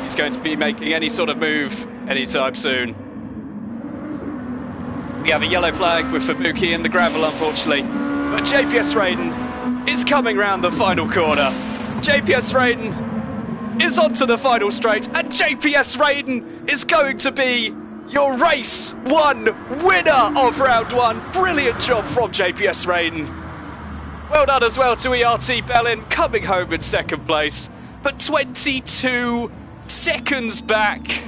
he's going to be making any sort of move anytime soon. We have a yellow flag with Fubuki in the gravel, unfortunately. But JPS Raiden is coming round the final corner. JPS Raiden is onto the final straight, and JPS Raiden is going to be your race 1 winner of round 1. Brilliant job from JPS Raiden. Well done as well to ERT Bellin, coming home in 2nd place. But 22 seconds back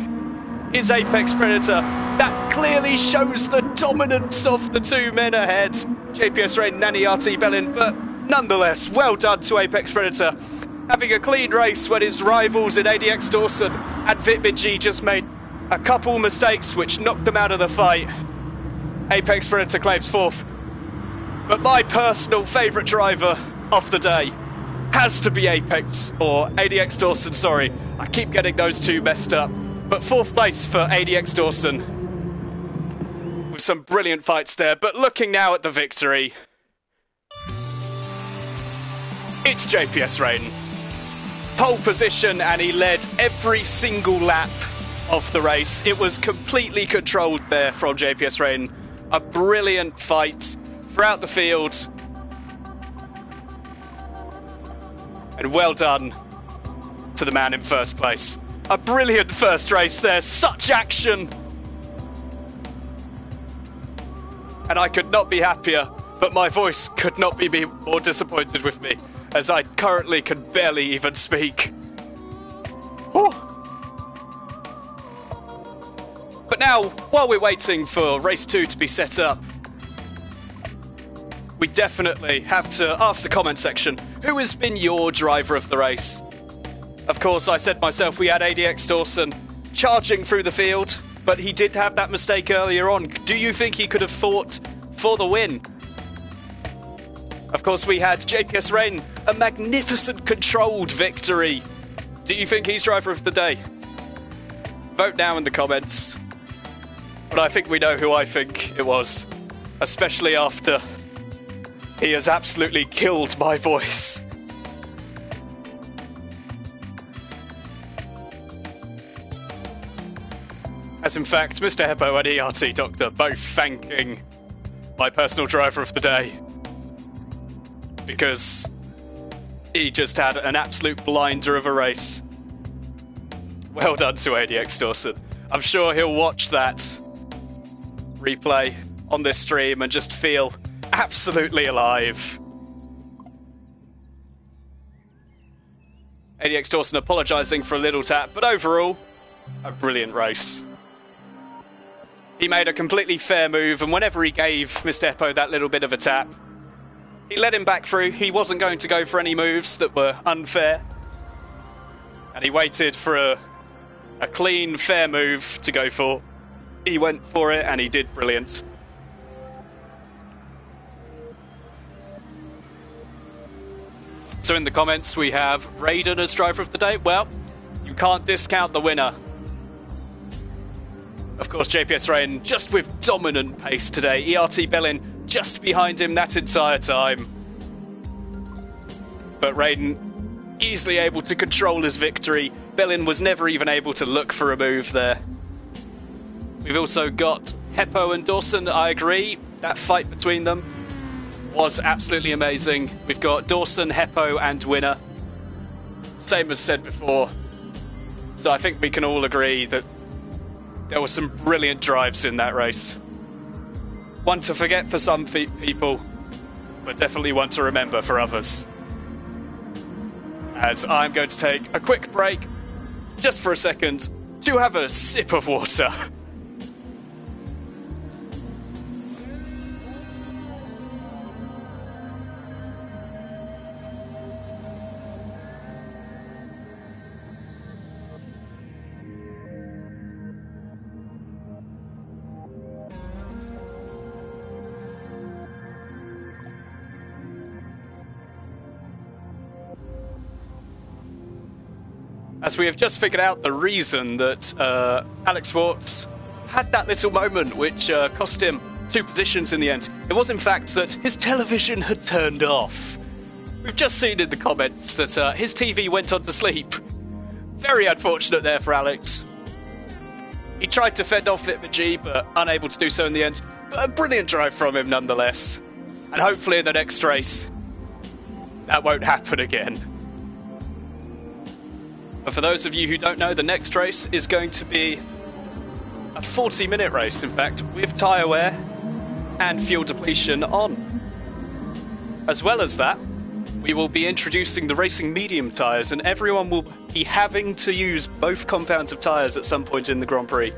is Apex Predator. That clearly shows the dominance of the 2 men ahead, JPS Raiden and ERT Bellin, but nonetheless, well done to Apex Predator. Having a clean race when his rivals in ADX Dawson and Vitmin G just made a couple mistakes which knocked them out of the fight. Apex Predator claims 4th. But my personal favourite driver of the day has to be Apex, or ADX Dawson, sorry. I keep getting those two messed up. But 4th place for ADX Dawson, with some brilliant fights there. But looking now at the victory, it's JPS Raiden. Pole position, and he led every single lap of the race. It was completely controlled there from JPS Raiden. A brilliant fight throughout the field. And well done to the man in 1st place. A brilliant first race there, such action. And I could not be happier, but my voice could not be more disappointed with me, as I currently can barely even speak. Whew. But Now, while we're waiting for race 2 to be set up, we definitely have to ask the comment section, who has been your driver of the race? Of course, I said myself we had ADX Dawson charging through the field, but he did have that mistake earlier on. Do you think he could have fought for the win? Of course, we had JPS Rain, a magnificent controlled victory. Do you think he's driver of the day? Vote now in the comments. But I think we know who I think it was, especially after he has absolutely killed my voice. As in fact, Mr. Heppo and ERT Doctor both thanking my personal driver of the day, because he just had an absolute blinder of a race. Well done to ADX Dawson. I'm sure he'll watch that replay on this stream and just feel absolutely alive. ADX Dawson apologising for a little tap, but overall, a brilliant race. He made a completely fair move, and whenever he gave Mr. Heppo that little bit of a tap, he let him back through. He wasn't going to go for any moves that were unfair, and he waited for a clean, fair move to go for. He went for it, and he did brilliant. So in the comments we have Raiden as driver of the day. Well, you can't discount the winner. Of course, JPS Rain just with dominant pace today. ERT Bellin just behind him that entire time. But Raiden easily able to control his victory. Bellin was never even able to look for a move there. We've also got Heppo and Dawson. I agree, that fight between them was absolutely amazing. We've got Dawson, Heppo and winner. Same as said before. So I think we can all agree that there were some brilliant drives in that race. One to forget for some people, but definitely one to remember for others. As I'm going to take a quick break, just for a second, to have a sip of water. As we have just figured out the reason that Alex Schwartz had that little moment which cost him 2 positions in the end. It was in fact that his television had turned off. We've just seen in the comments that his TV went on to sleep. Very unfortunate there for Alex. He tried to fend off it for G, but unable to do so in the end. But a brilliant drive from him nonetheless. And hopefully in the next race, that won't happen again. But for those of you who don't know, the next race is going to be a 40-minute race, in fact, with tyre wear and fuel depletion on. As well as that, we will be introducing the racing medium tyres, and everyone will be having to use both compounds of tyres at some point in the Grand Prix.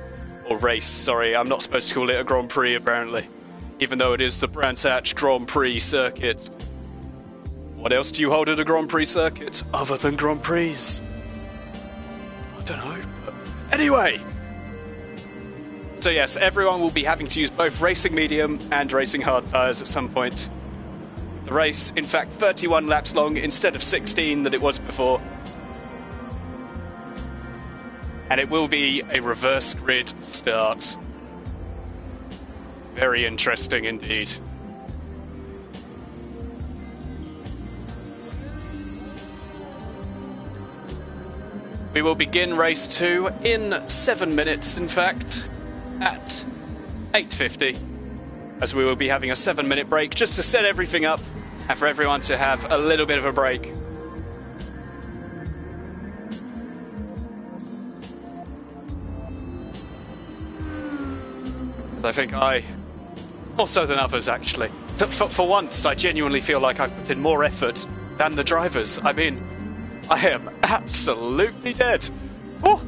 Or race, sorry, I'm not supposed to call it a Grand Prix, apparently. Even though it is the Brands Hatch Grand Prix circuit. What else do you hold at a Grand Prix circuit, other than Grand Prix? I don't know, but anyway. So yes, everyone will be having to use both racing medium and racing hard tyres at some point. The race, in fact, 31 laps long instead of 16 that it was before. And it will be a reverse grid start. Very interesting indeed. We will begin race 2 in 7 minutes, in fact, at 8:50, as we will be having a 7-minute break just to set everything up and for everyone to have a little bit of a break. As I think more so than others actually. For once, I genuinely feel like I've put in more effort than the drivers. I mean, I am absolutely dead. Oh.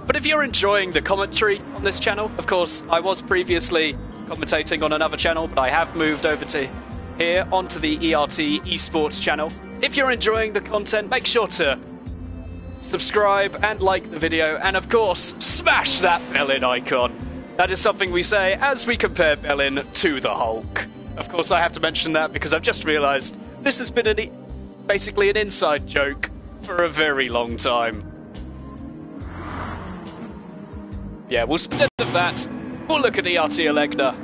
But if you're enjoying the commentary on this channel, of course, I was previously commentating on another channel, but I have moved over to here onto the ERT Esports channel. If you're enjoying the content, make sure to subscribe and like the video, and of course, smash that bell-in icon. That is something we say as we compare Bellin to the Hulk. Of course, I have to mention that because I've just realised this has been basically an inside joke for a very long time. Yeah, instead of that, we'll look at ERT Alegna.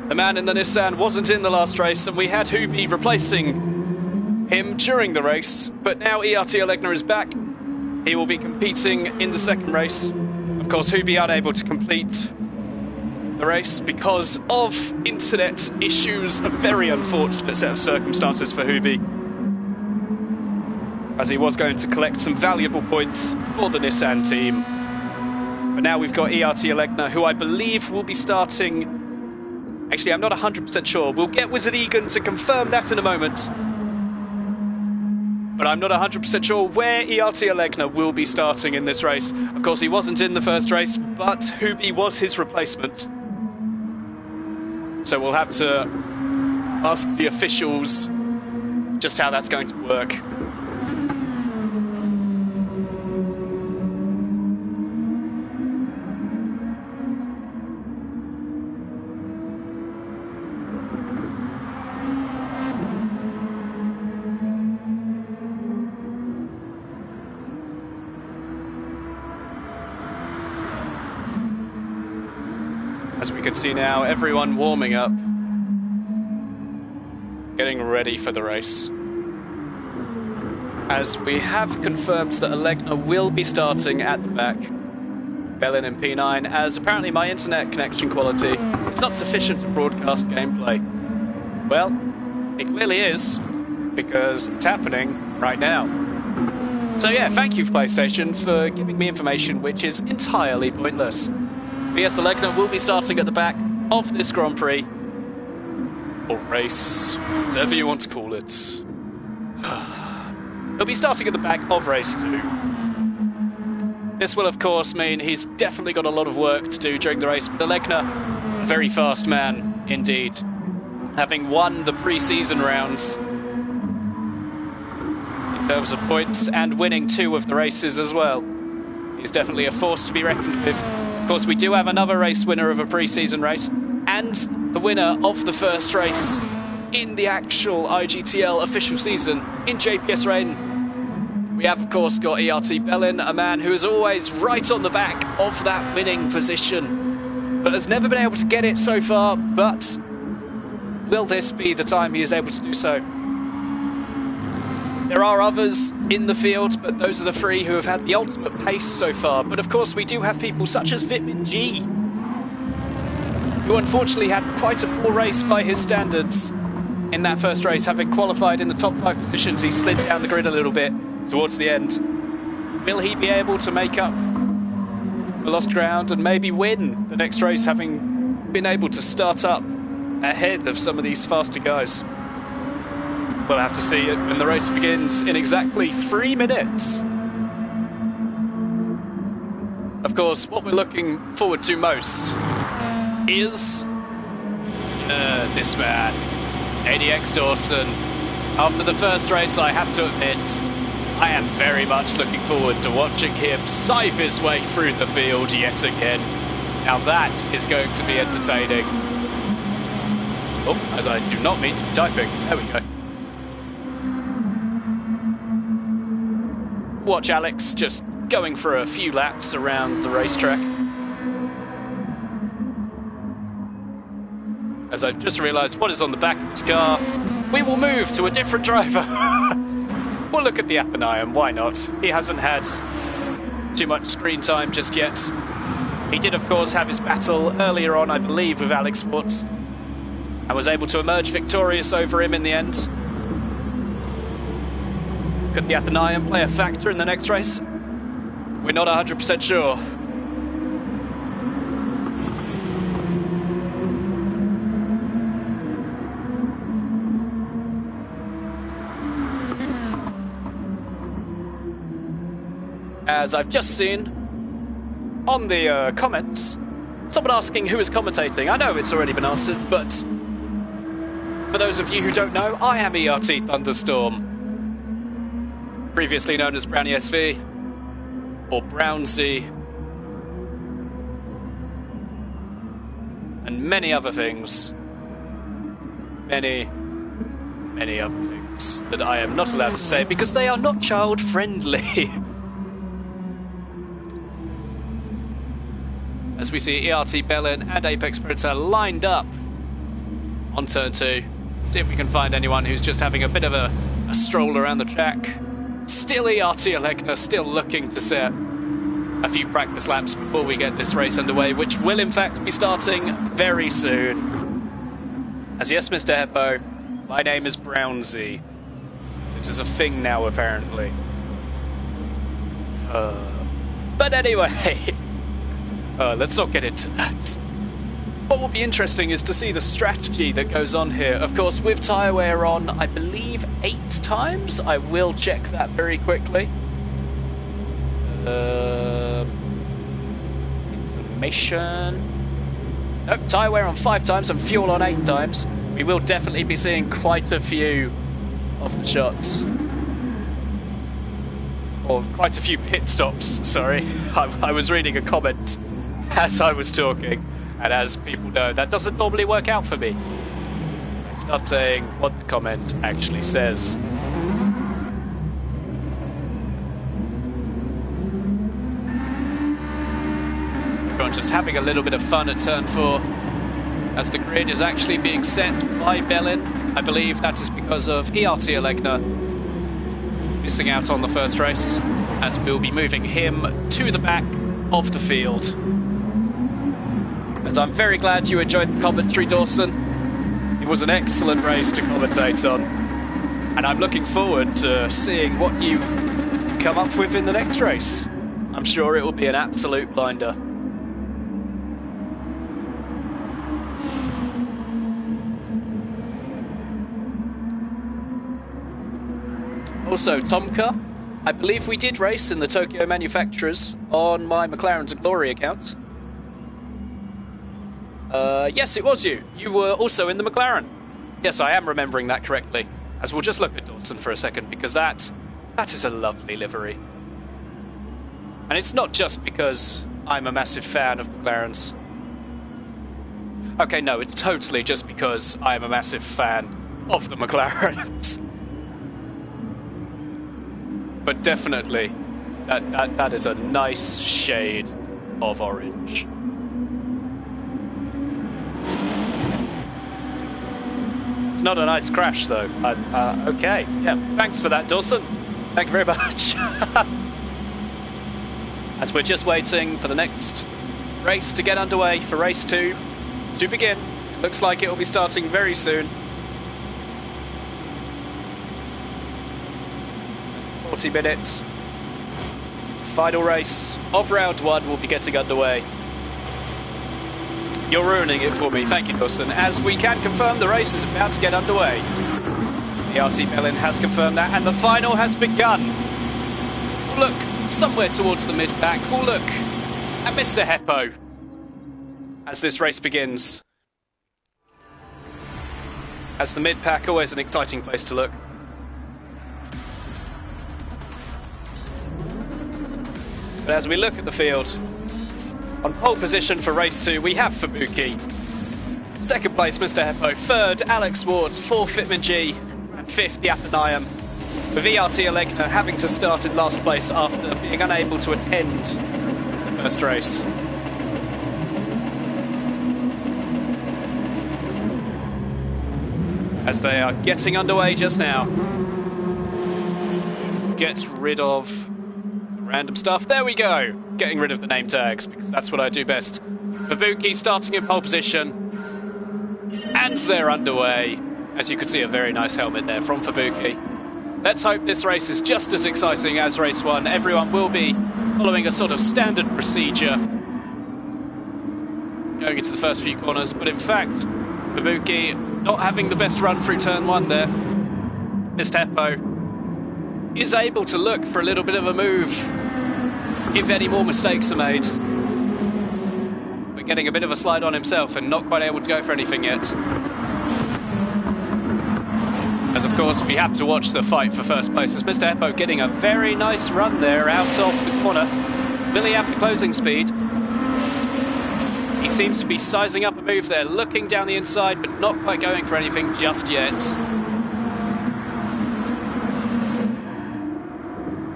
The man in the Nissan wasn't in the last race, and we had Hubi replacing him during the race, but now ERT Alegna is back. He will be competing in the second race. Of course, Hubi unable to complete the race because of internet issues, a very unfortunate set of circumstances for Hubi, as he was going to collect some valuable points for the Nissan team. But now we've got ERT Alegna, who I believe will be starting... Actually, I'm not 100% sure. We'll get Wizard Egan to confirm that in a moment. But I'm not 100% sure where ERT Alegna will be starting in this race. Of course, he wasn't in the first race, but Hubi was his replacement. So we'll have to ask the officials just how that's going to work. As we can see now, everyone warming up, getting ready for the race. As we have confirmed that Alegna will be starting at the back, Bellin in P9, as apparently my internet connection quality is not sufficient to broadcast gameplay. Well, it clearly is, because it's happening right now. So yeah, thank you PlayStation for giving me information which is entirely pointless. BS Alegna will be starting at the back of this Grand Prix, or race, whatever you want to call it. He'll be starting at the back of race 2. This will of course mean he's definitely got a lot of work to do during the race, but Alegna, a very fast man indeed, having won the pre-season rounds in terms of points and winning 2 of the races as well. He's definitely a force to be reckoned with. Of course, we do have another race winner of a pre-season race, and the winner of the first race in the actual IGTL official season in JPS Rain. We have, of course, got ERT Bellin, a man who is always right on the back of that winning position, but has never been able to get it so far. But will this be the time he is able to do so? There are others in the field, but those are the 3 who have had the ultimate pace so far. But of course, we do have people such as Vitamin G, who unfortunately had quite a poor race by his standards in that first race. Having qualified in the top 5 positions, he slid down the grid a little bit towards the end. Will he be able to make up for lost ground and maybe win the next race, having been able to start up ahead of some of these faster guys? We'll have to see it when the race begins in exactly 3 minutes. Of course, what we're looking forward to most is this man, ADX Dawson. After the first race, I have to admit, I am very much looking forward to watching him scythe his way through the field yet again. Now that is going to be entertaining. Oh, as I do not mean to be typing. There we go. Watch Alex just going for a few laps around the racetrack. As I've just realised what is on the back of his car, we will move to a different driver. We'll look at the Appenine, why not? He hasn't had too much screen time just yet. He did, of course, have his battle earlier on, I believe, with Alex Sports, and was able to emerge victorious over him in the end. Could the Appenine play a factor in the next race? We're not 100% sure. As I've just seen, on the comments, someone asking who is commentating. I know it's already been answered, but for those of you who don't know, I am ERT Thunderstorm, previously known as Brownie SV, or Brownsy, and many other things. Many other things that I am not allowed to say because they are not child friendly. As we see ERT Bellin and Apex Predator lined up on turn 2. See if we can find anyone who's just having a bit of a stroll around the track. Still ERT Alegna, still looking to set a few practice laps before we get this race underway, which will in fact be starting very soon. As yes, Mr. Heppo, my name is Brownsy. This is a thing now, apparently. But anyway, let's not get into that. What will be interesting is to see the strategy that goes on here. Of course, with tyre wear on, I believe 8 times. I will check that very quickly. Information. Nope, tyre wear on 5 times and fuel on 8 times. We will definitely be seeing quite a few of the shots. Or quite a few pit stops, sorry. I was reading a comment as I was talking. And as people know, that doesn't normally work out for me. So I start saying what the comment actually says. Everyone just having a little bit of fun at turn 4. As the grid is actually being set by Bellin. I believe that is because of ERT Alegna missing out on the first race, as we'll be moving him to the back of the field. As I'm very glad you enjoyed the commentary, Dawson. It was an excellent race to commentate on. And I'm looking forward to seeing what you come up with in the next race. I'm sure it will be an absolute blinder. Also, Tomka, I believe we did race in the Tokyo Manufacturers on my McLaren to Glory account. Yes, it was you. You were also in the McLaren. Yes, I am remembering that correctly. As we'll just look at Dawson for a second, because that is a lovely livery. And it's not just because I'm a massive fan of McLarens. Okay, no, it's totally just because I am a massive fan of the McLarens. But definitely, that is a nice shade of orange. It's not a nice crash, though. Okay, yeah, thanks for that, Dawson. Thank you very much. As we're just waiting for the next race to get underway, for race 2 to begin. Looks like it will be starting very soon. 40 minutes. Final race of round 1 will be getting underway. You're ruining it for me, thank you, Dawson. As we can confirm, the race is about to get underway. ERT Bellin has confirmed that, and the final has begun. Look somewhere towards the mid-pack. We'll look at Mr. Heppo as this race begins. As the mid-pack, always an exciting place to look. But as we look at the field, on pole position for race 2, we have Fabuki. Second place, Mr. Heppo. Third, Alex Wards. Fourth, Fitman G. And fifth, the Athenium. With ERT Alegna having to start in last place after being unable to attend the first race. As they are getting underway just now. Get rid of random stuff. There we go. Getting rid of the name tags, because that's what I do best. Fabuki starting in pole position. And they're underway. As you can see, a very nice helmet there from Fabuki. Let's hope this race is just as exciting as race 1. Everyone will be following a sort of standard procedure going into the first few corners. But in fact, Fabuki not having the best run through turn 1 there. Mr. Heppo is able to look for a little bit of a move if any more mistakes are made. getting a bit of a slide on himself and not quite able to go for anything yet. As of course we have to watch the fight for first place as Mr. Heppo getting a very nice run there out of the corner. Billy at the closing speed. He seems to be sizing up a move there, looking down the inside but not quite going for anything just yet.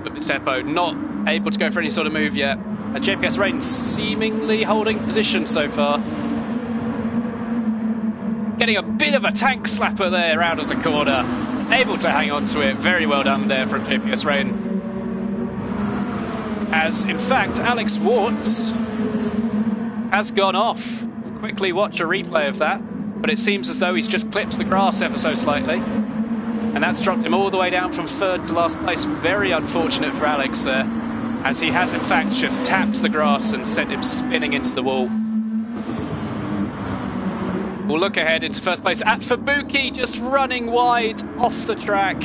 But Mr. Heppo not able to go for any sort of move yet, as JPS Rain seemingly holding position so far. Getting a bit of a tank slapper there out of the corner. Able to hang on to it. Very well done there from JPS Rain. As, in fact, Alex Warts has gone off. We'll quickly watch a replay of that. But it seems as though he's just clipped the grass ever so slightly. And that's dropped him all the way down from third to last place. Very unfortunate for Alex there, as he has, in fact, just tapped the grass and sent him spinning into the wall. We'll look ahead into first place at Fubuki, just running wide off the track.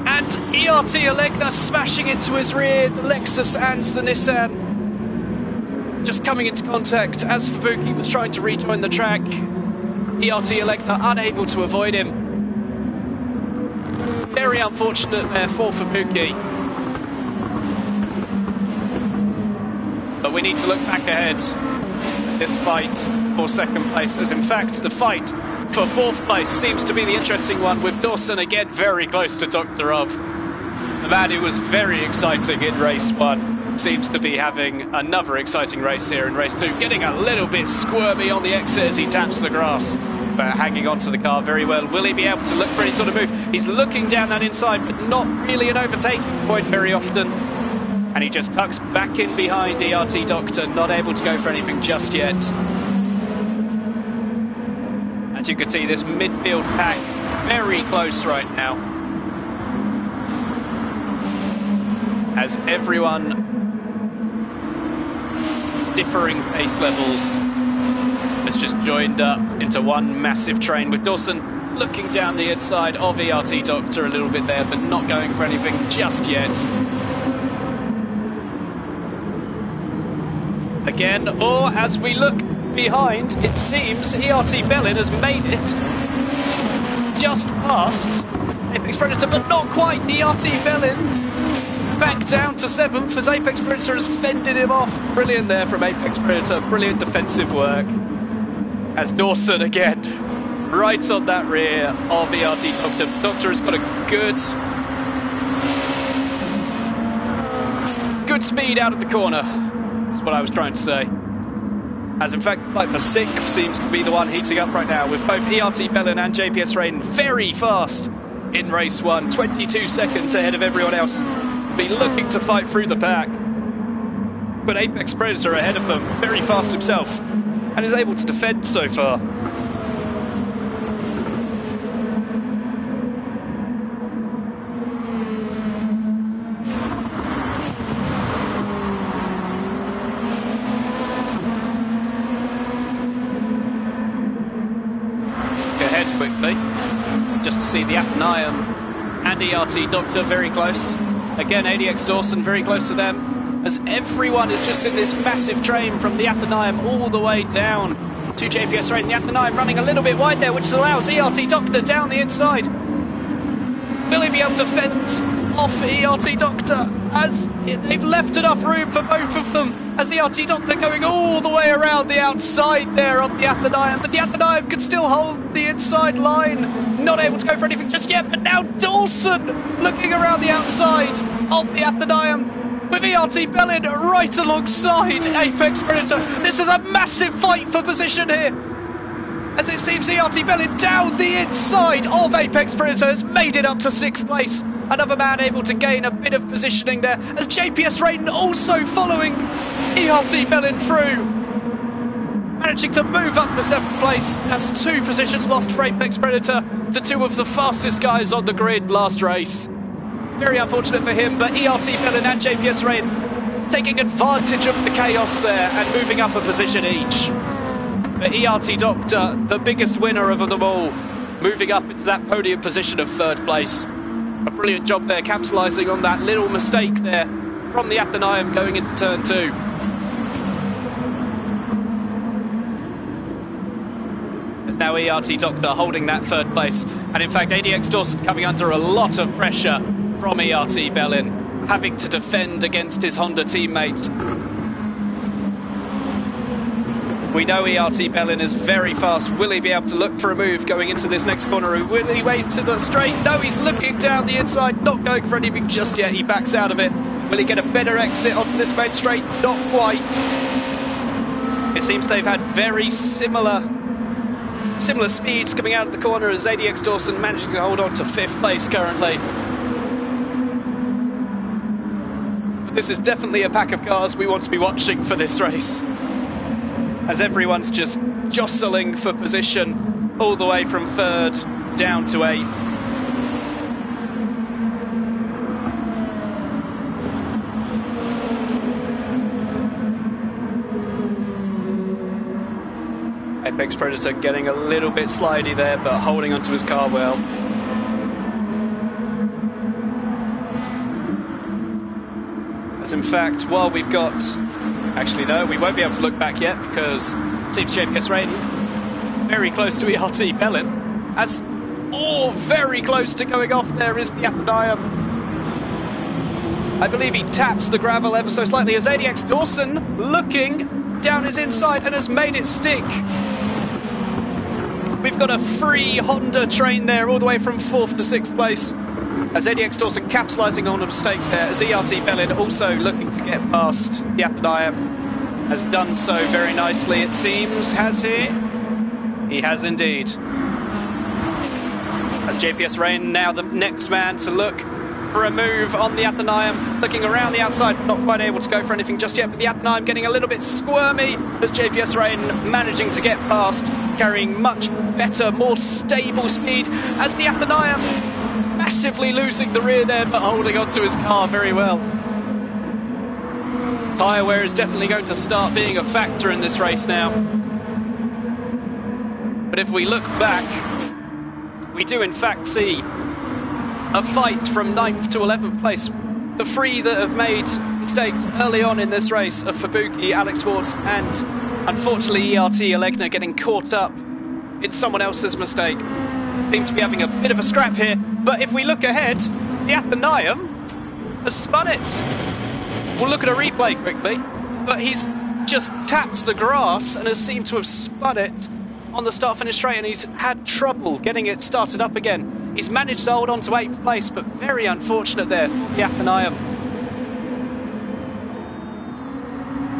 And ERT Alegna smashing into his rear, the Lexus and the Nissan. Just coming into contact as Fubuki was trying to rejoin the track. ERT Alegna unable to avoid him. Very unfortunate there for Fubuki. But we need to look back ahead. This fight for second place, as in fact the fight for fourth place seems to be the interesting one, with Dawson again very close to Dr. Rob. The man who was very exciting in race 1 seems to be having another exciting race here in race 2, getting a little bit squirmy on the exit as he taps the grass, but hanging onto the car very well. Will he be able to look for any sort of move? He's looking down that inside, but not really an overtaking point very often. And he just tucks back in behind ERT Doctor, not able to go for anything just yet. As you can see, this midfield pack very close right now, as everyone differing pace levels has just joined up into one massive train, with Dawson looking down the inside of ERT Doctor a little bit there, but not going for anything just yet. Again, or as we look behind, it seems ERT Bellin has made it just past Apex Predator, but not quite. ERT Bellin back down to 7th as Apex Predator has fended him off. Brilliant there from Apex Predator, brilliant defensive work. As Dawson again, right on that rear of ERT Doctor. Doctor has got a good speed out of the corner. That's what I was trying to say. As in fact, the fight for 6th seems to be the one heating up right now, with both ERT Bellin and JPS Rain very fast in race 1, 22 seconds ahead of everyone else. Be looking to fight through the pack. But Apex Predator ahead of them, very fast himself, and is able to defend so far. Quickly, just to see the Athenaeum and ERT Doctor very close. Again, ADX Dawson very close to them, as everyone is just in this massive train from the Athenaeum all the way down to JPS Rain. The Athenaeum running a little bit wide there, which allows ERT Doctor down the inside. Will he be able to fend off ERT Doctor, as they've left enough room for both of them, as ERT Doctor going all the way around the outside there on the Athenaeum, but the Athenaeum can still hold the inside line, not able to go for anything just yet. But now Dawson looking around the outside of the Athenaeum, with ERT Bellin right alongside Apex Predator. This is a massive fight for position here, as it seems ERT Bellin down the inside of Apex Predator has made it up to 6th place. Another man able to gain a bit of positioning there, as JPS Rain also following ERT Bellin through, managing to move up to 7th place. That's 2 positions lost for Apex Predator to 2 of the fastest guys on the grid last race. Very unfortunate for him, but ERT Bellin and JPS Rain taking advantage of the chaos there and moving up a position each. But ERT Doctor, the biggest winner of them all, moving up into that podium position of 3rd place. A brilliant job there, capitalising on that little mistake there from the Athenaeum going into turn 2. now ERT Doctor holding that third place. And in fact, ADX Dawson coming under a lot of pressure from ERT Bellin, having to defend against his Honda teammate. We know ERT Bellin is very fast. Will he be able to look for a move going into this next corner? Will he wait to the straight? No, he's looking down the inside, not going for anything just yet. He backs out of it. Will he get a better exit onto this main straight? Not quite. It seems they've had very similar speeds coming out of the corner, as ADX Dawson managing to hold on to 5th place currently. But this is definitely a pack of cars we want to be watching for this race, as everyone's just jostling for position all the way from 3rd down to 8th. Apex Predator getting a little bit slidey there, but holding onto his car well. As in fact, while we've got... Actually, no, we won't be able to look back yet, because it seems JPS Rain very close to ERT Bellin. As... Oh, very close to going off there is the Athenium. I believe he taps the gravel ever so slightly, as ADX Dawson looking down his inside and has made it stick. We've got a free Honda train there all the way from 4th to 6th place, as ADX Dawson capitalising on a mistake there, as ERT Bellin also looking to get past the Athenium. Has done so very nicely, it seems. Has he? He has indeed. As JPS Rain now the next man to look for a move on the Athenium, looking around the outside, not quite able to go for anything just yet, but the Athenium getting a little bit squirmy, as JPS Rain managing to get past, carrying much better, more stable speed, as the Athenium massively losing the rear there, but holding onto his car very well. Tyre wear is definitely going to start being a factor in this race now. But if we look back, we do in fact see a fight from 9th to 11th place. The three that have made mistakes early on in this race are Fabuki, Alex Warts, and unfortunately ERT Alegna getting caught up in someone else's mistake. Seems to be having a bit of a scrap here, but if we look ahead, the Athenium has spun it. We'll look at a replay quickly, but he's just tapped the grass and has seemed to have spun it on the start-finish straight, and he's had trouble getting it started up again. He's managed to hold on to 8th place, but very unfortunate there for the Athenium.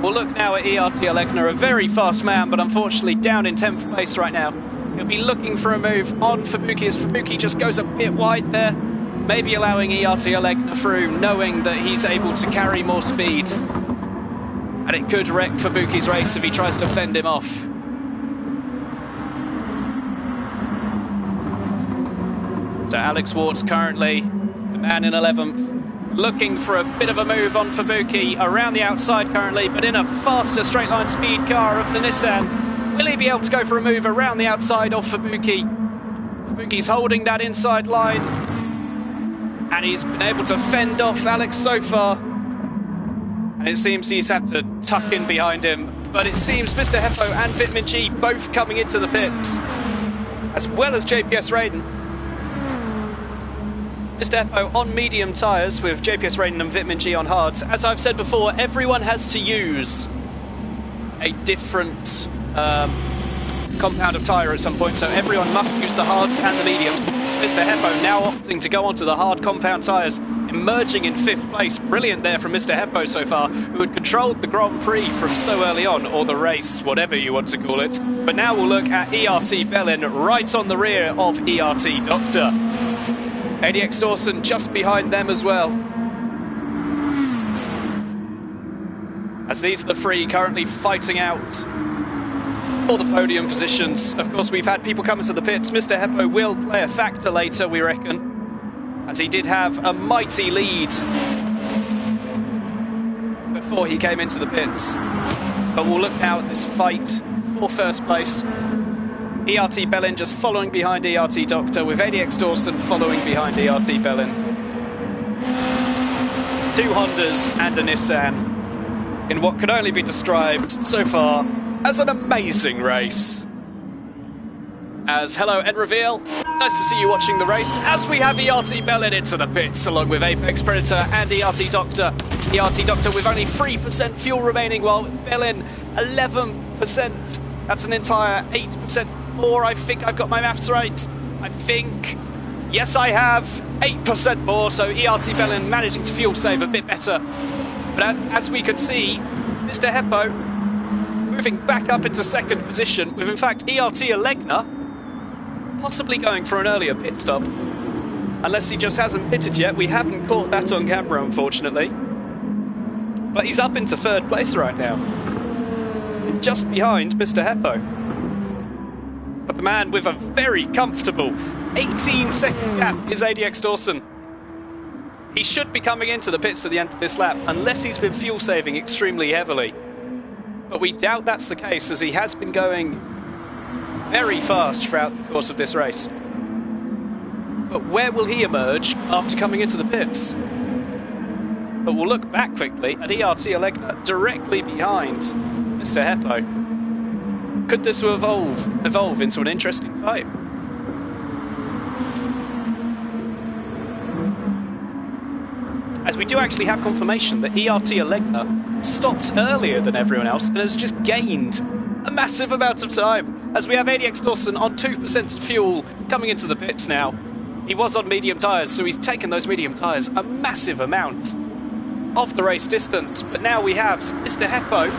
We'll look now at ERT Alegna, a very fast man, but unfortunately down in 10th place right now. He'll be looking for a move on Fabuki, as Fabuki just goes a bit wide there, maybe allowing ERT Alegna through, knowing that he's able to carry more speed. And it could wreck Fabuki's race if he tries to fend him off. So Alex Warts currently the man in 11th, looking for a bit of a move on Fabuki around the outside currently, but in a faster straight line speed car of the Nissan. Will he be able to go for a move around the outside of Fabuki? Fabuki's holding that inside line, and he's been able to fend off Alex so far. And it seems he's had to tuck in behind him, but it seems Mr. Heppo and Vitamin G both coming into the pits, as well as JPS Raiden. Mr. Heppo on medium tyres with JPS Raiden and Vitamin G on hards. As I've said before, everyone has to use a different compound of tyre at some point, so everyone must use the hards and the mediums. Mr. Heppo now opting to go onto the hard compound tyres, emerging in 5th place. Brilliant there from Mr. Heppo so far, who had controlled the Grand Prix from so early on, or the race, whatever you want to call it. But now we'll look at ERT Bellin right on the rear of ERT Doctor. ADX Dawson just behind them as well. As these are the three currently fighting out for the podium positions. Of course, we've had people come into the pits. Mr. Heppo will play a factor later, we reckon, as he did have a mighty lead before he came into the pits. But we'll look now at this fight for 1st place. ERT Bellin just following behind ERT Doctor, with ADX Dawson following behind ERT Bellin. 2 Hondas and a Nissan in what can only be described so far as an amazing race. as hello Ed Reveal. Nice to see you watching the race as we have ERT Bellin into the pits along with Apex Predator and ERT Doctor. ERT Doctor with only 3% fuel remaining while Bellin 11%. That's an entire 8% more. I think I've got my maths right. I think, yes I have, 8% more, so ERT Bellin managing to fuel save a bit better. But as we can see, Mr. Heppo moving back up into second position with in fact ERT Alegna possibly going for an earlier pit stop. Unless he just hasn't pitted yet. We haven't caught that on camera unfortunately. But he's up into third place right now. Just behind Mr. Heppo. But the man with a very comfortable 18-second gap is ADX Dawson. He should be coming into the pits at the end of this lap, unless he's been fuel saving extremely heavily. But we doubt that's the case, as he has been going very fast throughout the course of this race. But where will he emerge after coming into the pits? But we'll look back quickly at ERT Alegna directly behind Mr. Heppo. Could this evolve into an interesting fight? As we do actually have confirmation that ERT Alegna stopped earlier than everyone else and has just gained a massive amount of time. As we have ADX Dawson on 2% fuel coming into the pits now. He was on medium tyres, so he's taken those medium tyres a massive amount of the race distance. But now we have Mr. Heppo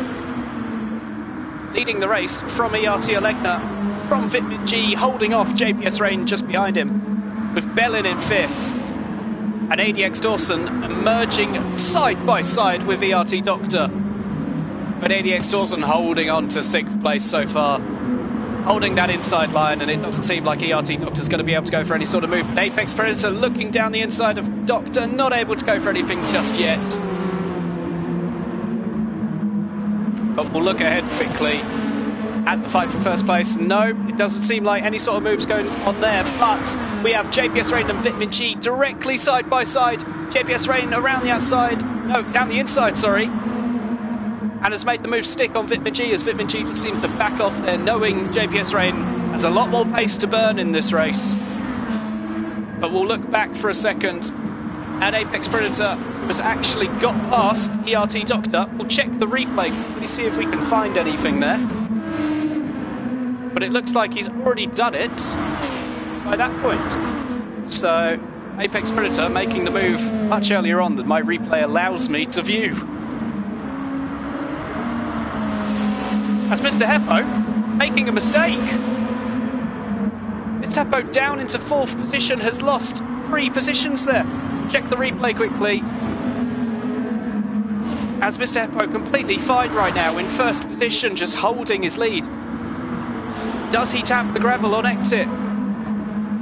leading the race from ERT Alegna, from Vitamin G, holding off JPS Rain just behind him, with Bellin in fifth. And ADX Dawson emerging side by side with ERT Doctor. But ADX Dawson holding on to 6th place so far. Holding that inside line, and it doesn't seem like ERT Doctor's going to be able to go for any sort of move. But Apex Predator looking down the inside of Doctor, not able to go for anything just yet. But we'll look ahead quickly at the fight for first place. No, it doesn't seem like any sort of moves going on there, but we have JPS Rain and Vitamin G directly side by side. JPS Rain around the outside, no, down the inside, sorry, and has made the move stick on Vitamin G, as Vitamin G just seemed to back off there, knowing JPS Rain has a lot more pace to burn in this race. But we'll look back for a second at Apex Predator, who has actually got past ERT Doctor. We'll check the replay quickly, see if we can find anything there. But it looks like he's already done it by that point. So Apex Predator making the move much earlier on than my replay allows me to view. That's Mr. Heppo making a mistake. Mr. Heppo down into 4th position, has lost 3 positions there. Check the replay quickly. As Mr. Heppo completely fine right now in 1st position, just holding his lead. Does he tap the gravel on exit?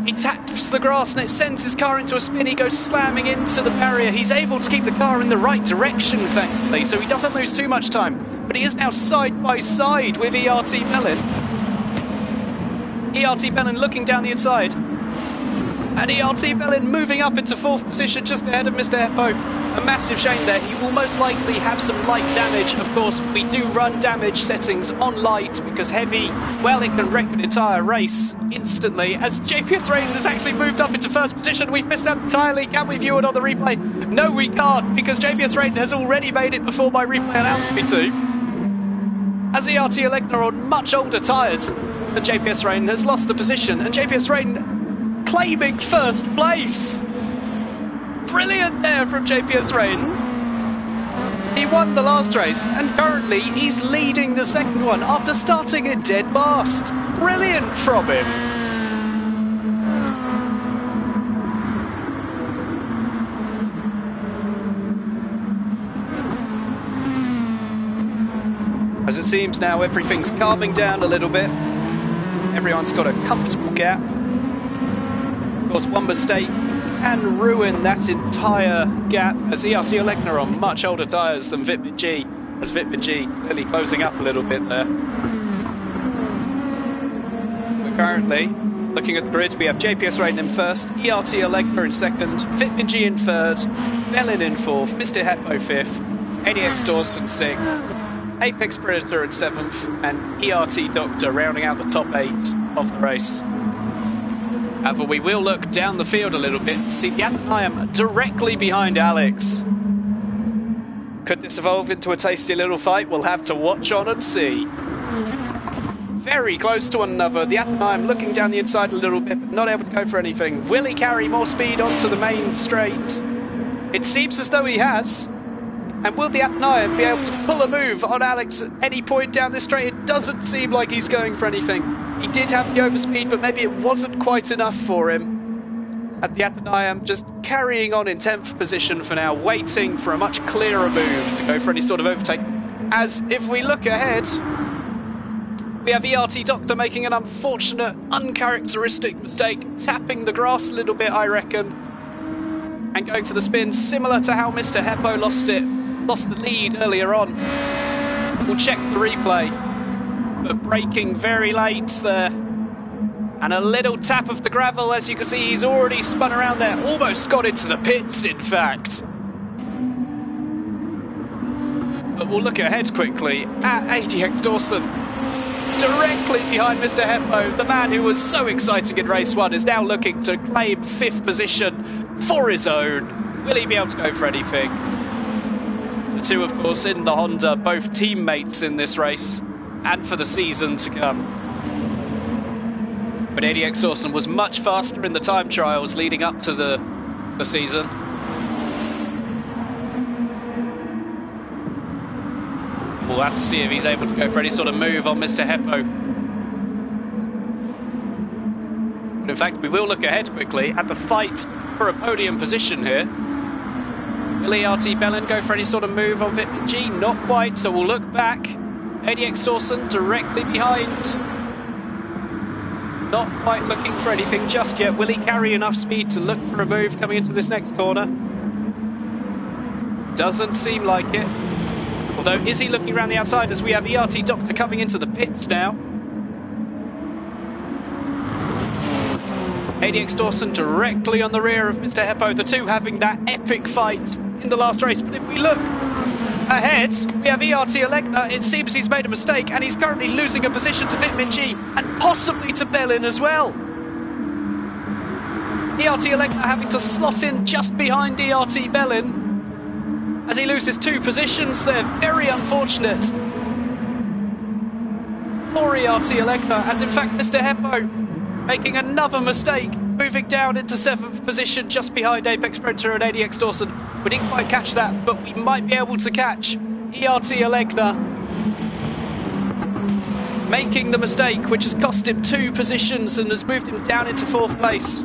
He taps the grass and it sends his car into a spin. He goes slamming into the barrier. He's able to keep the car in the right direction, thankfully, so he doesn't lose too much time. But he is now side by side with ERT Bellin. ERT Bellin looking down the inside. And ERT Bellin moving up into 4th position just ahead of Mr. Heppo. A massive shame there. He will most likely have some light damage. Of course, we do run damage settings on light because heavy, well, it can wreck an entire race instantly. As JPS Rain has actually moved up into 1st position, we've missed out entirely. Can we view it on the replay? No, we can't, because JPS Rain has already made it before my replay allows me to. As ERT Alegna on much older tyres than JPS Rain has lost the position, and JPS Rain claiming 1st place. Brilliant there from JPS Rain. He won the last race and currently he's leading the 2nd one after starting in dead last. Brilliant from him. As it seems now everything's calming down a little bit. Everyone's got a comfortable gap. Of course, one mistake can ruin that entire gap, as ERT Alegna on much older tyres than Vitamin G, as Vitamin G clearly closing up a little bit there. But currently, looking at the grid, we have JPS Rain in 1st, ERT Alegna in 2nd, Vitamin G in 3rd, Bellin in 4th, Mr. Heppo 5th, ADX Dawson 6th, Apex Predator in 7th, and ERT Doctor rounding out the top 8 of the race. However, we will look down the field a little bit to see the Athenheim directly behind Alex. Could this evolve into a tasty little fight? We'll have to watch on and see. Very close to one another. The Athenheim looking down the inside a little bit, but not able to go for anything. Will he carry more speed onto the main straight? It seems as though he has. And will the Athenheim be able to pull a move on Alex at any point down this straight? It doesn't seem like he's going for anything. He did have the overspeed, but maybe it wasn't quite enough for him. At the Athenheim just carrying on in 10th position for now, waiting for a much clearer move to go for any sort of overtake. As if we look ahead, we have ERT Doctor making an unfortunate, uncharacteristic mistake, tapping the grass a little bit, I reckon, and going for the spin, similar to how Mr. Heppo lost the lead earlier on. We'll check the replay, but braking very late there. And a little tap of the gravel, as you can see, he's already spun around there, almost got into the pits, in fact. But we'll look ahead quickly at ADX Dawson. Directly behind Mr. Heppo, the man who was so exciting in race 1 is now looking to claim 5th position for his own. Will he be able to go for anything? The two, of course, in the Honda, both teammates in this race and for the season to come. But ADX Dawson was much faster in the time trials leading up to the season. We'll have to see if he's able to go for any sort of move on Mr. Heppo. But in fact, we will look ahead quickly at the fight for a podium position here. Will ERT Bellin go for any sort of move on Vitamin G? Not quite, so we'll look back. ADX Dawson directly behind. Not quite looking for anything just yet. Will he carry enough speed to look for a move coming into this next corner? Doesn't seem like it. Although, is he looking around the outside as we have ERT Doctor coming into the pits now? ADX Dawson directly on the rear of Mr. Heppo, the two having that epic fight in the last race. But if we look ahead, we have ERT Elegna. It seems he's made a mistake and he's currently losing a position to Vitamin G and possibly to Bellin as well. ERT Elegna having to slot in just behind ERT Bellin as he loses 2 positions there. Very unfortunate for ERT Elegna, as in fact Mr. Heppo making another mistake, moving down into 7th position just behind Apex Predator and ADX Dawson. We didn't quite catch that, but we might be able to catch ERT Elegna making the mistake, which has cost him 2 positions and has moved him down into 4th place.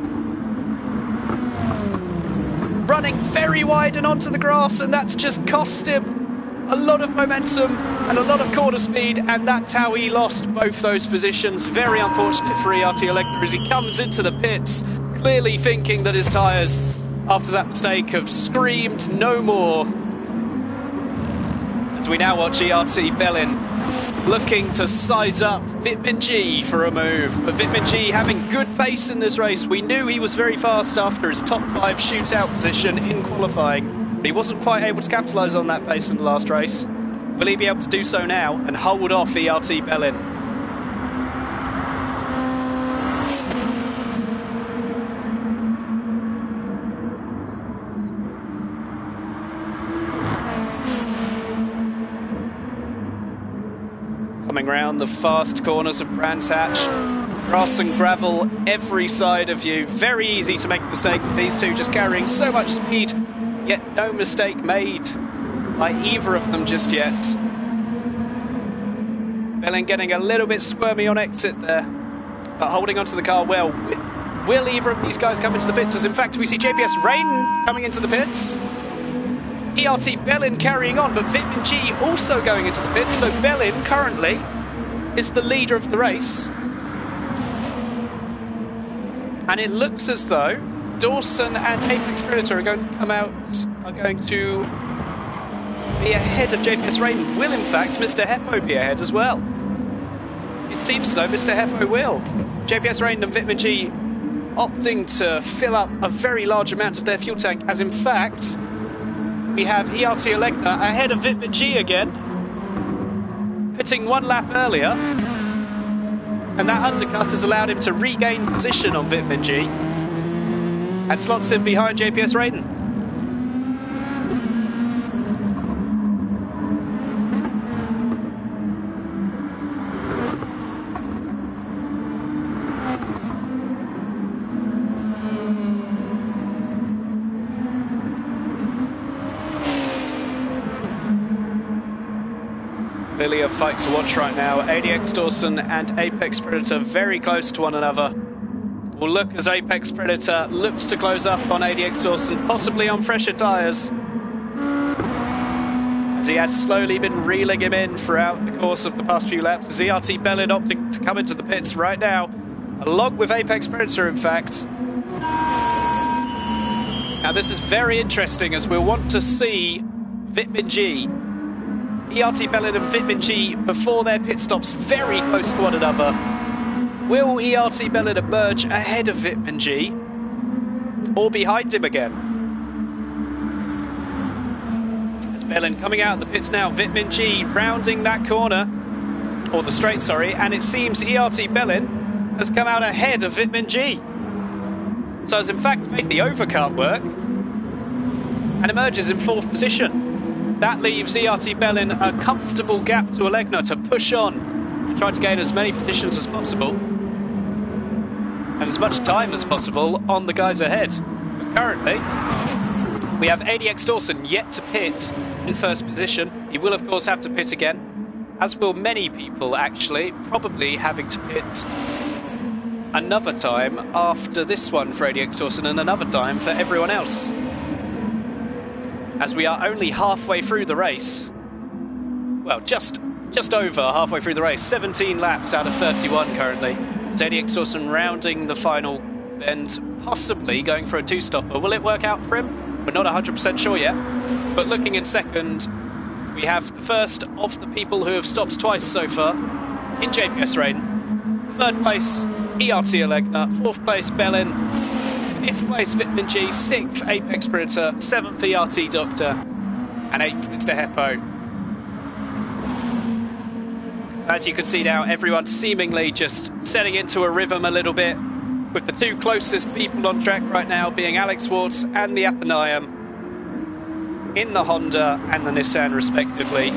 Running very wide and onto the grass, and that's just cost him a lot of momentum and a lot of corner speed, and that's how he lost both those positions. Very unfortunate for ERT Elegna as he comes into the pits, clearly thinking that his tyres, after that mistake, have screamed no more. As we now watch ERT Bellin looking to size up Vitamin G for a move. But Vitamin G having good pace in this race. We knew he was very fast after his top 5 shootout position in qualifying, but he wasn't quite able to capitalise on that pace in the last race. Will he be able to do so now and hold off ERT Bellin? Coming round the fast corners of Brands Hatch, grass and gravel every side of you. Very easy to make a mistake with these two just carrying so much speed, yet no mistake made by either of them just yet. Bellin getting a little bit squirmy on exit there, but holding onto the car well. Will either of these guys come into the pits? As in fact we see JPS Rain coming into the pits. ERT Bellin carrying on, but Vitamin G also going into the pits, so Bellin currently is the leader of the race. And it looks as though Dawson and Apex Predator are going to come out, are going to be ahead of JPS Rain. Will in fact Mr. Heppo be ahead as well? It seems as though Mr. Heppo will. JPS Rain and Vitamin G opting to fill up a very large amount of their fuel tank, as in fact we have ERT Elegna ahead of Vitamin G again, pitting 1 lap earlier. And that undercut has allowed him to regain position on Vitamin G and slots him behind JPS Raiden. Clearly a fight to watch right now. ADX Dawson and Apex Predator very close to one another. We'll look as Apex Predator looks to close up on ADX Dawson, possibly on fresher tyres, as he has slowly been reeling him in throughout the course of the past few laps. As ERT Bellin opting to come into the pits right now, along with Apex Predator, in fact. Now this is very interesting, as we'll want to see Vitamin G, ERT Bellin and Vitamin G before their pit stops very close to one another. Will ERT Bellin emerge ahead of Vitamin G or behind him again? As Bellin coming out of the pits now, Vitamin G rounding that corner, or the straight, sorry, and it seems ERT Bellin has come out ahead of Vitamin G. So has in fact made the overcut work and emerges in 4th position. That leaves ERT Bellin a comfortable gap to Alegna to push on and try to gain as many positions as possible and as much time as possible on the guys ahead. But currently, we have ADX Dawson yet to pit in 1st position. He will of course have to pit again, as will many people actually, probably having to pit another time after this one for ADX Dawson and another time for everyone else. As we are only halfway through the race, well, just over halfway through the race, 17 laps out of 31 currently. As ADX Dawson rounding the final bend, possibly going for a 2-stopper. Will it work out for him? We're not 100% sure yet, but looking in second, we have the first of the people who have stopped twice so far in JPS Raiden. 3rd place, ERT Alegna. 4th place, Bellin. 5th place, Vitamin G. 6th, Apex Predator. 7th, ERT Doctor. And 8th, Mr. Heppo. As you can see now, everyone seemingly just setting into a rhythm a little bit, with the 2 closest people on track right now being Alex Schwartz and the Athenaeum in the Honda and the Nissan respectively.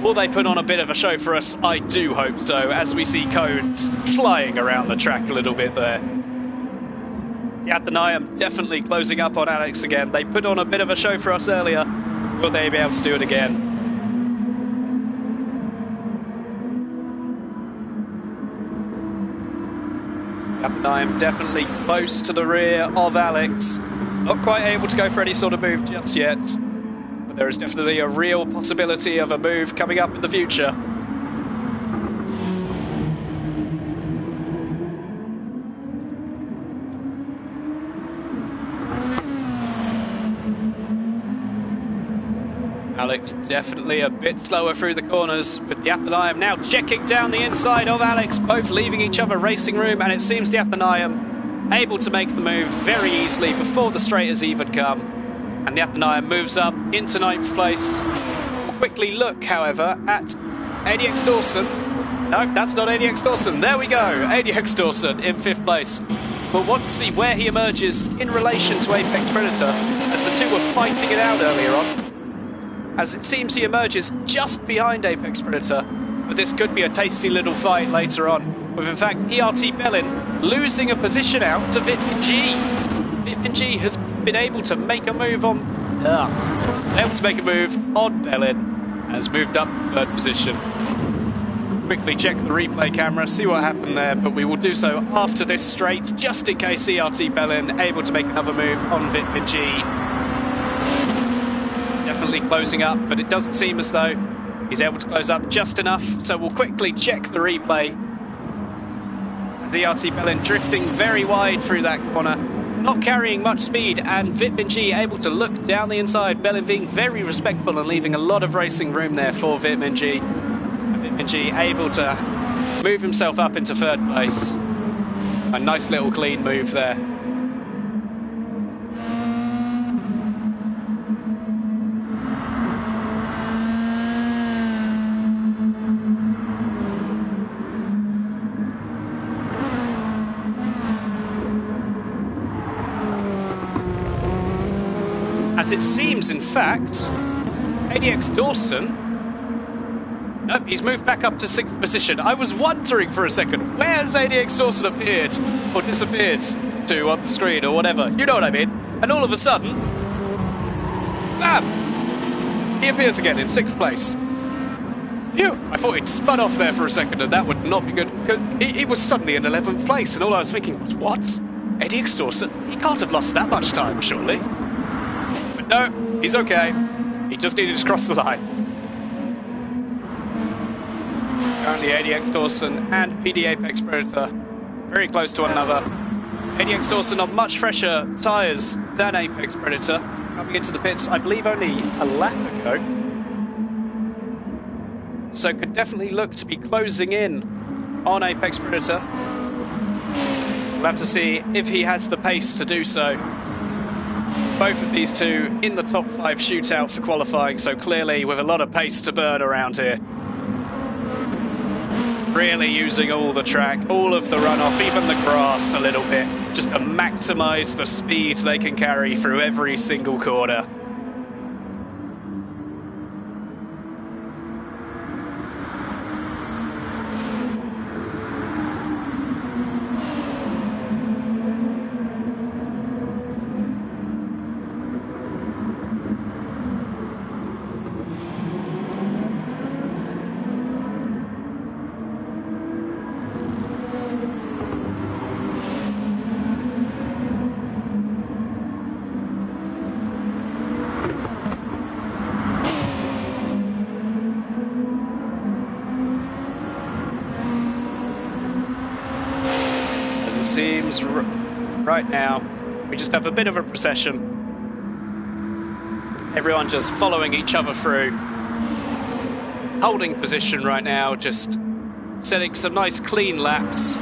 Will they put on a bit of a show for us? I do hope so, as we see cones flying around the track a little bit there. The Athenaeum definitely closing up on Alex again. They put on a bit of a show for us earlier. Will they be able to do it again? The Athenaeum definitely close to the rear of Alex. Not quite able to go for any sort of move just yet, but there is definitely a real possibility of a move coming up in the future. Alex definitely a bit slower through the corners, with the Athenaeum now checking down the inside of Alex, both leaving each other racing room, and it seems the Athenaeum able to make the move very easily before the straight has even come. And the Athenaeum moves up into 9th place. We'll quickly look, however, at ADX Dawson. No, that's not ADX Dawson. There we go. ADX Dawson in 5th place. We'll want to see where he emerges in relation to Apex Predator, as the 2 were fighting it out earlier on. As it seems he emerges just behind Apex Predator, but this could be a tasty little fight later on, with in fact ERT Bellin losing a position out to Vitamin G. Vitamin G has been able to make a move on Bellin, and has moved up to 3rd position. Quickly check the replay camera, see what happened there, but we will do so after this straight, just in case ERT Bellin able to make another move on Vitamin G. Definitely closing up, but it doesn't seem as though he's able to close up just enough, so we'll quickly check the replay. As ERT Bellin drifting very wide through that corner, not carrying much speed, and Vitamin G able to look down the inside. Bellin being very respectful and leaving a lot of racing room there for Vitamin G. And Vitamin G able to move himself up into 3rd place. A nice little clean move there. As it seems, in fact, ADX Dawson... Nope, he's moved back up to 6th position. I was wondering for a second, where's ADX Dawson appeared? Or disappeared to on the screen, or whatever. You know what I mean? And all of a sudden... Bam! He appears again in 6th place. Phew! I thought he'd spun off there for a second, and that would not be good. He was suddenly in 11th place, and all I was thinking was, what? ADX Dawson? He can't have lost that much time, surely. But no, he's okay. He just needed to cross the line. Currently ADX Dawson and PD Apex Predator very close to one another. ADX Dawson on much fresher tyres than Apex Predator. Coming into the pits, I believe, only a lap ago. So could definitely look to be closing in on Apex Predator. We'll have to see if he has the pace to do so. Both of these two in the top 5 shootout for qualifying, so clearly with a lot of pace to burn around here. Really using all the track, all of the runoff, even the grass a little bit, just to maximise the speed they can carry through every single corner. Seems right now we just have a bit of a procession. Everyone just following each other through. Holding position right now, just setting some nice clean laps.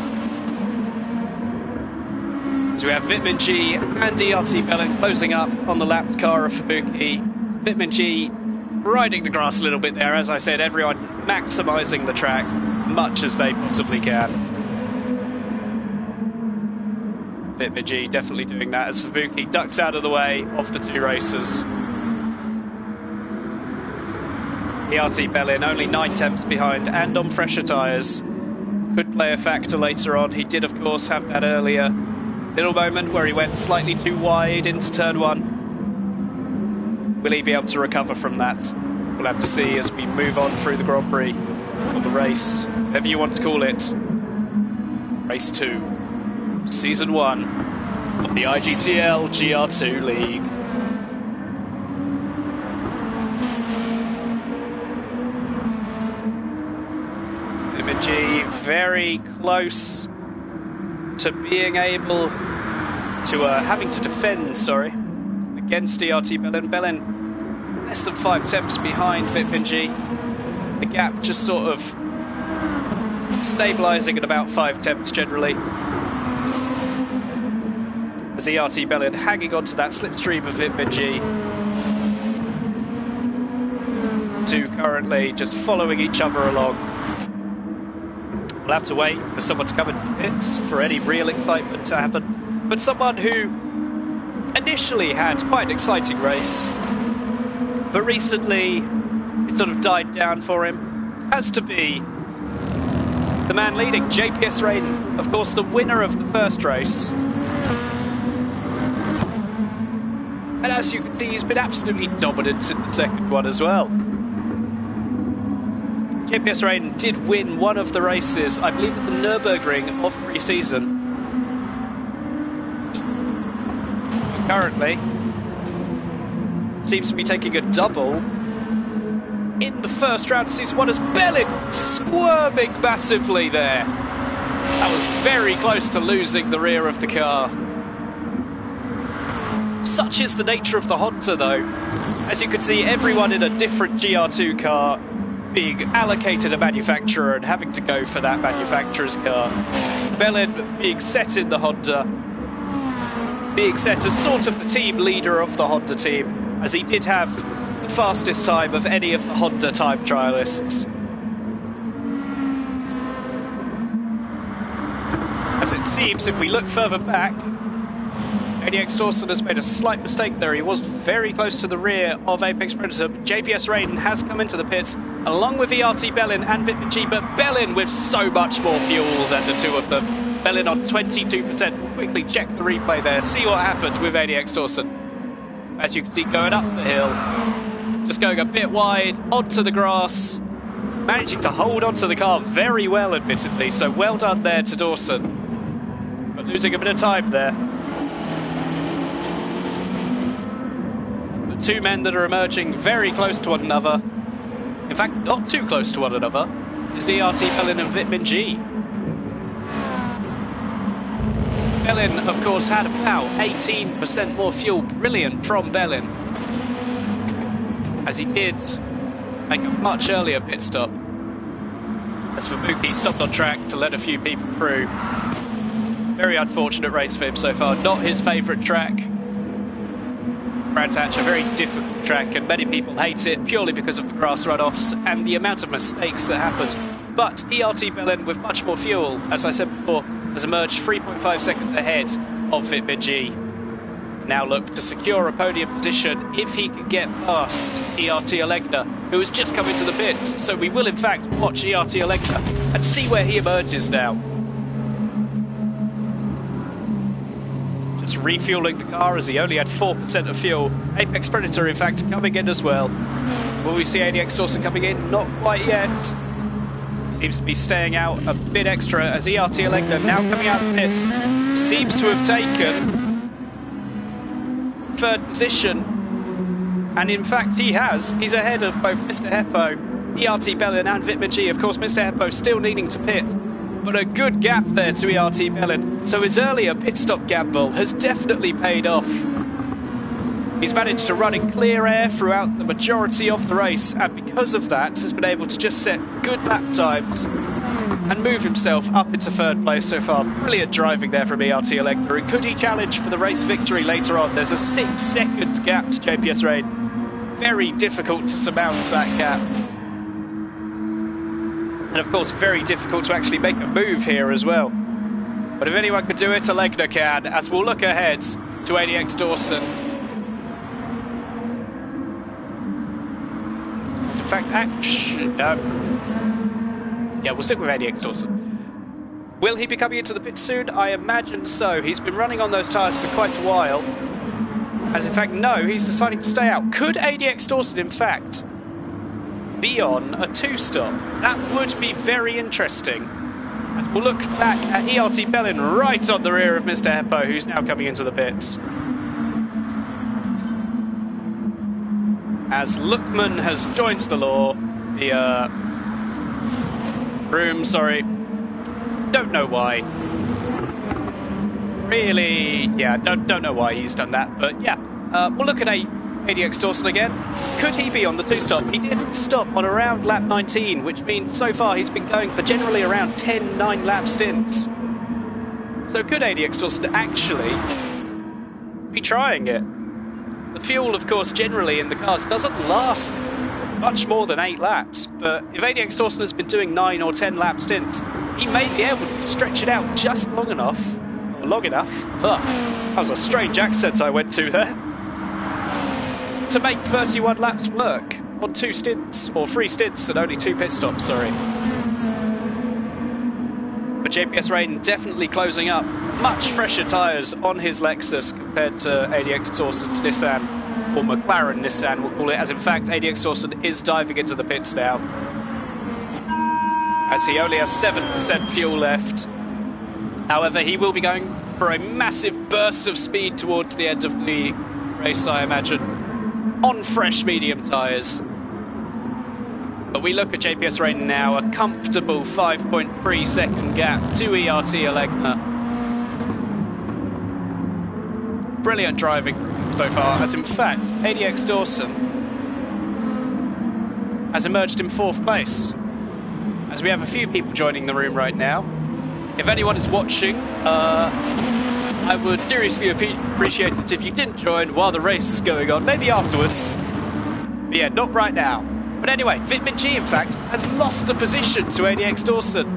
So we have Vitamin G and DRT Bellin closing up on the lapped car of Fubuki. Vitamin G riding the grass a little bit there. As I said, everyone maximising the track as much as they possibly can. Vitamin G definitely doing that as Fubuki ducks out of the way of the 2 racers. DRT Bellin only 9 tenths behind and on fresher tyres. Could play a factor later on. He did, of course, have that earlier little moment where he went slightly too wide into turn 1. Will he be able to recover from that? We'll have to see as we move on through the Grand Prix, or the race, whatever you want to call it. Race 2. Season 1 of the IGTL Gr.2 League. G very close to being able to having to defend, against DRT Bellin. Bellin less than 5 tenths behind Vitamin G. The gap just sort of stabilising at about 5 tenths generally. As DRT Bellin hanging on to that slipstream of Vitamin G. 2 currently just following each other along. We'll have to wait for someone to come into the pits for any real excitement to happen. But someone who initially had quite an exciting race, but recently it sort of died down for him, has to be the man leading, JPS Raiden. Of course, the winner of the first race. And as you can see, he's been absolutely dominant in the second one as well. JPS Raiden did win one of the races, I believe at the Nürburgring of pre-season. Currently, seems to be taking a double in the first round of season 1 as Bellin squirming massively there. That was very close to losing the rear of the car. Such is the nature of the Honda though. As you can see, everyone in a different GR2 car being allocated a manufacturer and having to go for that manufacturer's car. Bellin being set in the Honda, being set as sort of the team leader of the Honda team, as he did have the fastest time of any of the Honda time trialists. As it seems, if we look further back, ADX Dawson has made a slight mistake there. He was very close to the rear of Apex Predator. JPS Rain has come into the pits, along with ERT Bellin and Vitamin G, but Bellin with so much more fuel than the two of them. Bellin on 22%. We'll quickly check the replay there, see what happened with ADX Dawson. As you can see, going up the hill, just going a bit wide, onto the grass, managing to hold onto the car very well, admittedly, so well done there to Dawson. But losing a bit of time there. Two men that are emerging very close to one another. In fact, not too close to one another, is the ERT Bellin and Vitamin G. Bellin, of course, had about 18% more fuel. Brilliant from Bellin, as he did make a much earlier pit stop. As for Buki, he stopped on track to let a few people through. Very unfortunate race for him so far. Not his favourite track. Brands Hatch, a very difficult track, and many people hate it purely because of the grass runoffs and the amount of mistakes that happened. But ERT Bellin, with much more fuel, as I said before, has emerged 3.5 seconds ahead of Vitamin G. Now look to secure a podium position if he can get past ERT Alegna, who has just come into the pits. So we will in fact watch ERT Alegna and see where he emerges now. Just refueling the car as he only had 4% of fuel. Apex Predator in fact coming in as well. Will we see ADX Dawson coming in? Not quite yet. Seems to be staying out a bit extra as ERT Alegna now coming out of the pits. Seems to have taken third position, and in fact he has. He's ahead of both Mr. Heppo, ERT Bellin and Vitamin G. Of course, Mr. Heppo still needing to pit, but a good gap there to ERT Bellin. So his earlier pit stop gamble has definitely paid off. He's managed to run in clear air throughout the majority of the race, and because of that has been able to just set good lap times and move himself up into third place so far. Brilliant driving there from ERT Alegna. And could he challenge for the race victory later on? There's a 6-second gap to JPS Rain. Very difficult to surmount that gap. And of course, very difficult to actually make a move here as well. But if anyone could do it, Alegna can, as we'll look ahead to ADX Dawson. In fact, actually, yeah, we'll stick with ADX Dawson. Will he be coming into the pits soon? I imagine so. He's been running on those tyres for quite a while. As in fact, no, he's deciding to stay out. Could ADX Dawson, in fact, be on a two-stop? That would be very interesting. As we'll look back at ERT Bellin right on the rear of Mr. Heppo, who's now coming into the pits. As Lookman has joined the law, the room, sorry, don't know why. Really, yeah, don't know why he's done that, but yeah. We'll look at ADX Dawson again. Could he be on the two-stop? He did stop on around lap 19, which means so far he's been going for generally around 10 9-lap stints. So could ADX Dawson actually be trying it? The fuel, of course, generally in the cars doesn't last much more than 8 laps, but if ADX Dawson has been doing 9 or 10 lap stints, he may be able to stretch it out just long enough. That was a strange accent I went to there. To make 31 laps work on 2 stints, or 3 stints and only 2 pit stops, sorry. But JPS Rain definitely closing up. Much fresher tyres on his Lexus compared to ADX Dawson's Nissan, or McLaren Nissan we'll call it, as in fact ADX Dawson is diving into the pits now, as he only has 7% fuel left. However, he will be going for a massive burst of speed towards the end of the race, I imagine, on fresh medium tyres. But we look at JPS Rain now, a comfortable 5.3 second gap to ERT Alegna. Brilliant driving so far, as in fact ADX Dawson has emerged in 4th place. As we have a few people joining the room right now. If anyone is watching, I would seriously appreciate it if you didn't join while the race is going on, maybe afterwards. But yeah, not right now. But anyway, Vitamin G, in fact, has lost the position to ADX Dawson.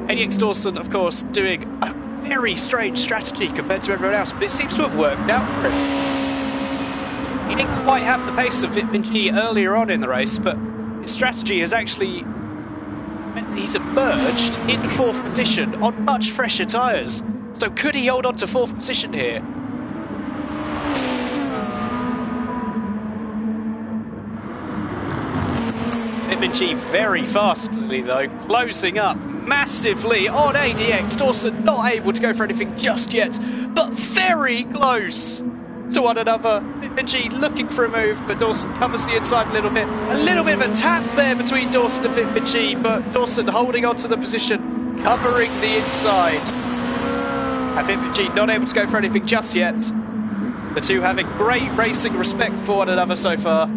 ADX Dawson, of course, doing a Very strange strategy compared to everyone else, but it seems to have worked out for him. He didn't quite have the pace of Vitminji earlier on in the race, but his strategy has actually meant that he's emerged in 4th position on much fresher tyres. So could he hold on to 4th position here? Vitminji very fastly though, closing up massively on ADX. Dawson not able to go for anything just yet, but very close to one another. Vitminji looking for a move, but Dawson covers the inside a little bit. A little bit of a tap there between Dawson and Vitminji, but Dawson holding on to the position, covering the inside. And Vitminji not able to go for anything just yet. The two having great racing respect for one another so far.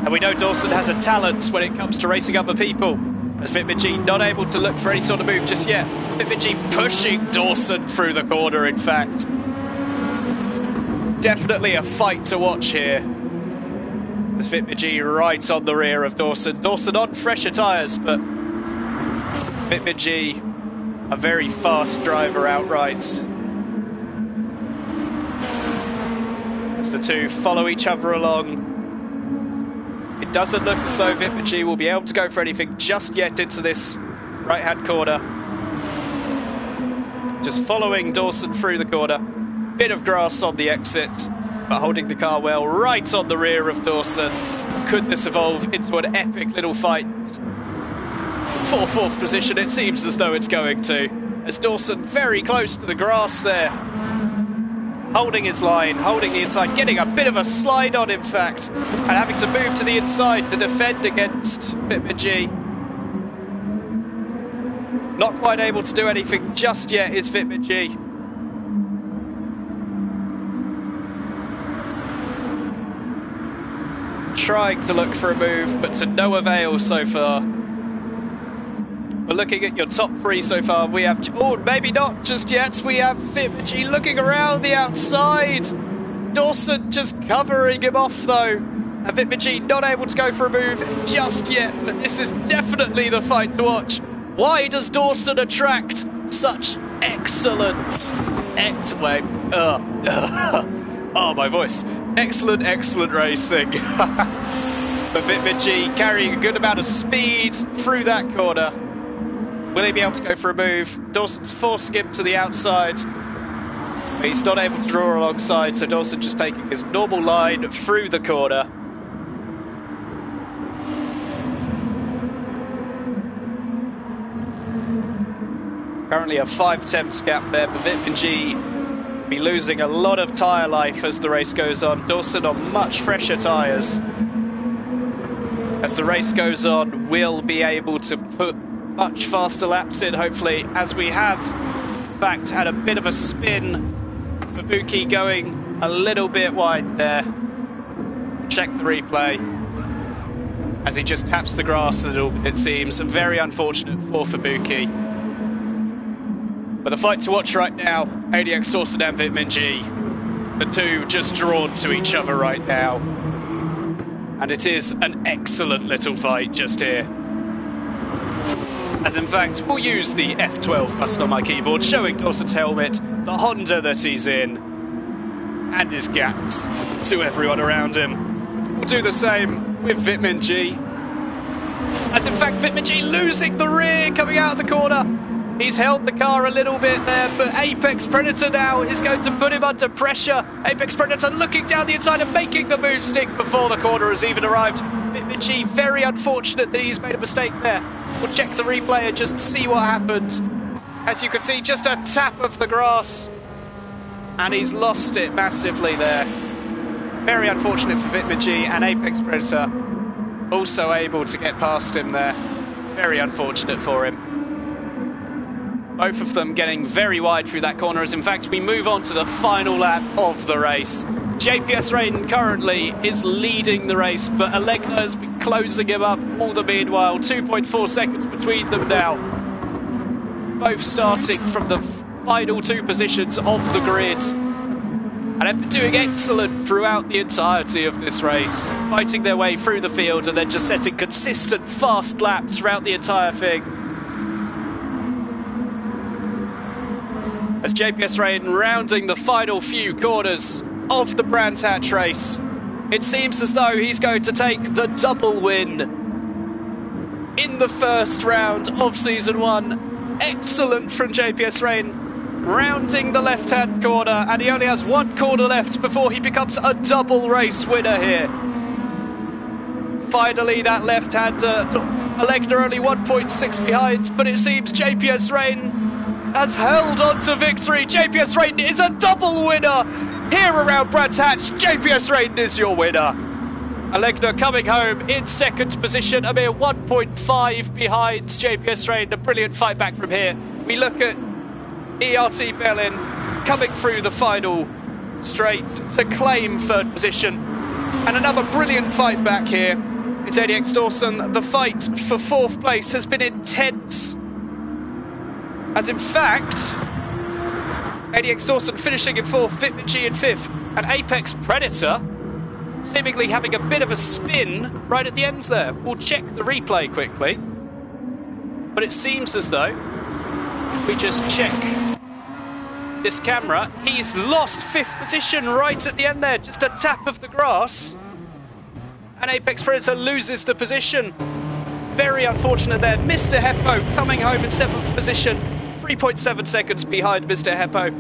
And we know Dawson has a talent when it comes to racing other people, as Vitminji not able to look for any sort of move just yet. Vitminji pushing Dawson through the corner, in fact. Definitely a fight to watch here, as Vitminji right on the rear of Dawson. Dawson on fresher tyres, but Vitminji a very fast driver outright. As the two follow each other along, it doesn't look as though Vitminji will be able to go for anything just yet into this right-hand corner. Just following Dawson through the corner. Bit of grass on the exit, but holding the car well right on the rear of Dawson. Could this evolve into an epic little fight for 4th position? It seems as though it's going to, as Dawson very close to the grass there. Holding his line, holding the inside, getting a bit of a slide on, in fact, and having to move to the inside to defend against Vitminji. Not quite able to do anything just yet is Vitminji. Trying to look for a move, but to no avail so far. But looking at your top 3 so far, we have... Oh, maybe not just yet. We have Vitminji looking around the outside. Dawson just covering him off, though. And Vitminji not able to go for a move just yet. But this is definitely the fight to watch. Why does Dawson attract such excellent... Oh, my voice. Excellent racing. But Vitminji carrying a good amount of speed through that corner. Will he be able to go for a move? Dawson's forcing him to the outside. But he's not able to draw alongside, so Dawson just taking his normal line through the corner. Currently a 5/10 gap there, but Vitminji be losing a lot of tyre life as the race goes on. Dawson on much fresher tyres. As the race goes on, we'll be able to put much faster laps in, hopefully, as we have, in fact, had a bit of a spin for Buki going a little bit wide there. Check the replay. As he just taps the grass a little bit, it seems. Very unfortunate for Buki. But the fight to watch right now, ADX Dawson and Vitminji. The two just drawn to each other right now. And it is an excellent little fight just here. As in fact, we'll use the F12 button on my keyboard, showing Dawson's helmet, the Honda that he's in, and his gaps to everyone around him. We'll do the same with Vitminji. As in fact, Vitminji losing the rear coming out of the corner. He's held the car a little bit there, but Apex Predator now is going to put him under pressure. Apex Predator looking down the inside and making the move stick before the corner has even arrived. Vitminji, very unfortunate that he's made a mistake there. We'll check the replay and just see what happened. As you can see, just a tap of the grass. And he's lost it massively there. Very unfortunate for Vitminji, and Apex Predator also able to get past him there. Very unfortunate for him. Both of them getting very wide through that corner, as in fact we move on to the final lap of the race. JPS Rain currently is leading the race, but Alegna has been closing him up all the meanwhile. 2.4 seconds between them now. Both starting from the final 2 positions of the grid. And have been doing excellent throughout the entirety of this race. Fighting their way through the field and then just setting consistent fast laps throughout the entire thing. as JPS Rain rounding the final few corners of the Brands Hatch race. It seems as though he's going to take the double win in the first round of Season 1. Excellent from JPS Rain, rounding the left-hand corner, and he only has one corner left before he becomes a double race winner here. Finally, that left-hander, Alegna only 1.6 behind, but it seems JPS Rain has held on to victory. JPS Rain is a double winner here around Brands Hatch. JPS Rain is your winner. Alegna coming home in second position, a mere 1.5 behind JPS Rain. A brilliant fight back from here. We look at ERT Berlin coming through the final straight to claim third position. And another brilliant fight back here. It's ADX Dawson. The fight for fourth place has been intense. As in fact, ADX Dawson finishing in fourth, Fitbit G in fifth, and Apex Predator seemingly having a bit of a spin right at the ends there. We'll check the replay quickly. But it seems as though, if we just check this camera, he's lost fifth position right at the end there, just a tap of the grass. And Apex Predator loses the position. Very unfortunate there. Mr. Heppo coming home in seventh position, 3.7 seconds behind Mr. Heppo,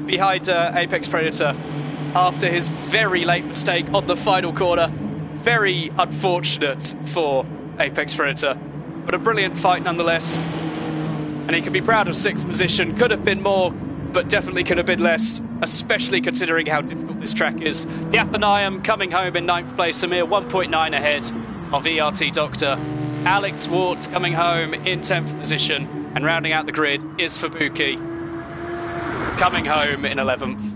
behind Apex Predator, after his very late mistake on the final corner. Very unfortunate for Apex Predator, but a brilliant fight nonetheless. And he can be proud of sixth position. Could have been more, but definitely could have been less, especially considering how difficult this track is. The Athenaeum coming home in ninth place, a mere 1.9 ahead of ERT Doctor. Alex Wart coming home in 10th position, and rounding out the grid is Fubuki, coming home in 11th.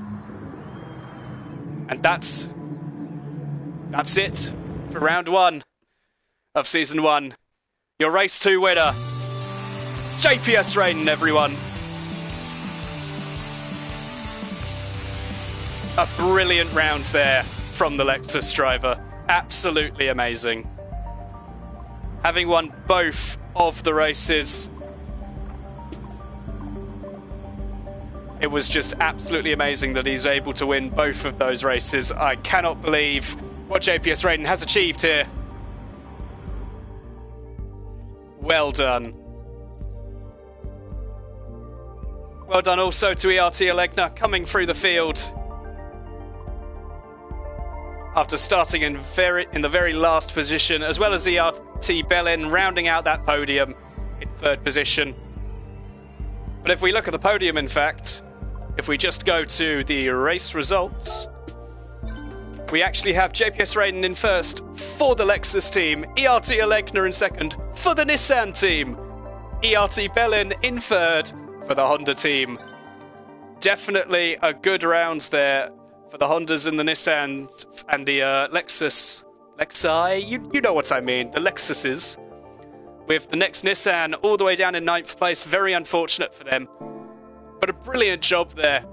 And that's it for round 1 of Season 1. Your Race 2 winner, JPS Rain, everyone. A brilliant round there from the Lexus driver. Absolutely amazing. Having won both of the races, it was just absolutely amazing that he's able to win both of those races. I cannot believe what JPS Rain has achieved here. Well done. Well done also to ERT Alegna coming through the field after starting in the very last position, as well as ERT Berlin rounding out that podium in third position. But if we look at the podium, in fact, if we just go to the race results, we actually have JPS Rain in first for the Lexus team, ERT Alegna in second for the Nissan team, ERT Berlin in third for the Honda team. Definitely a good round there for the Hondas and the Nissans and the Lexus. Lexi, you know what I mean, the Lexuses. With the next Nissan all the way down in 9th place, very unfortunate for them. But a brilliant job there,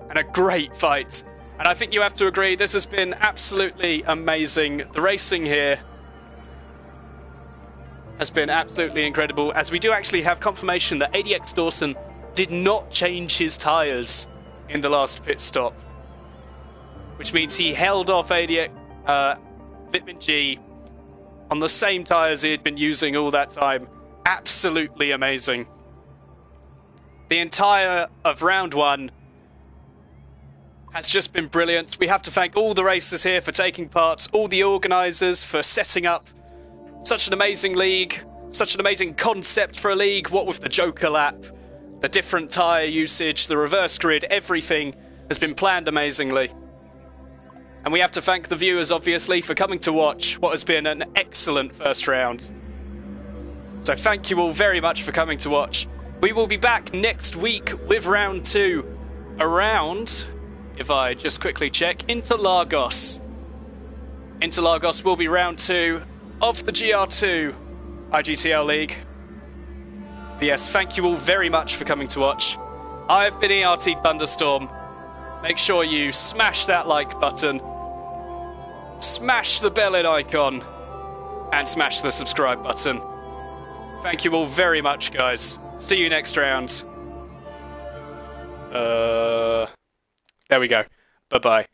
and a great fight. And I think you have to agree, this has been absolutely amazing. The racing here has been absolutely incredible, as we do actually have confirmation that ADX Dawson did not change his tyres in the last pit stop, which means he held off Vitamin G on the same tyres he had been using all that time. Absolutely amazing. The entire of round 1 has just been brilliant. We have to thank all the racers here for taking part, all the organisers for setting up such an amazing league, such an amazing concept for a league, what with the Joker lap, the different tyre usage, the reverse grid, everything has been planned amazingly. And we have to thank the viewers, obviously, for coming to watch what has been an excellent first round. So thank you all very much for coming to watch. We will be back next week with round 2 around, if I just quickly check, Interlagos. Interlagos will be round 2 of the Gr.2 IGTL League. But yes, thank you all very much for coming to watch. I've been ERT Thunderstorm. Make sure you smash that like button, smash the bell icon, and smash the subscribe button. Thank you all very much, guys. See you next round. There we go. Bye-bye.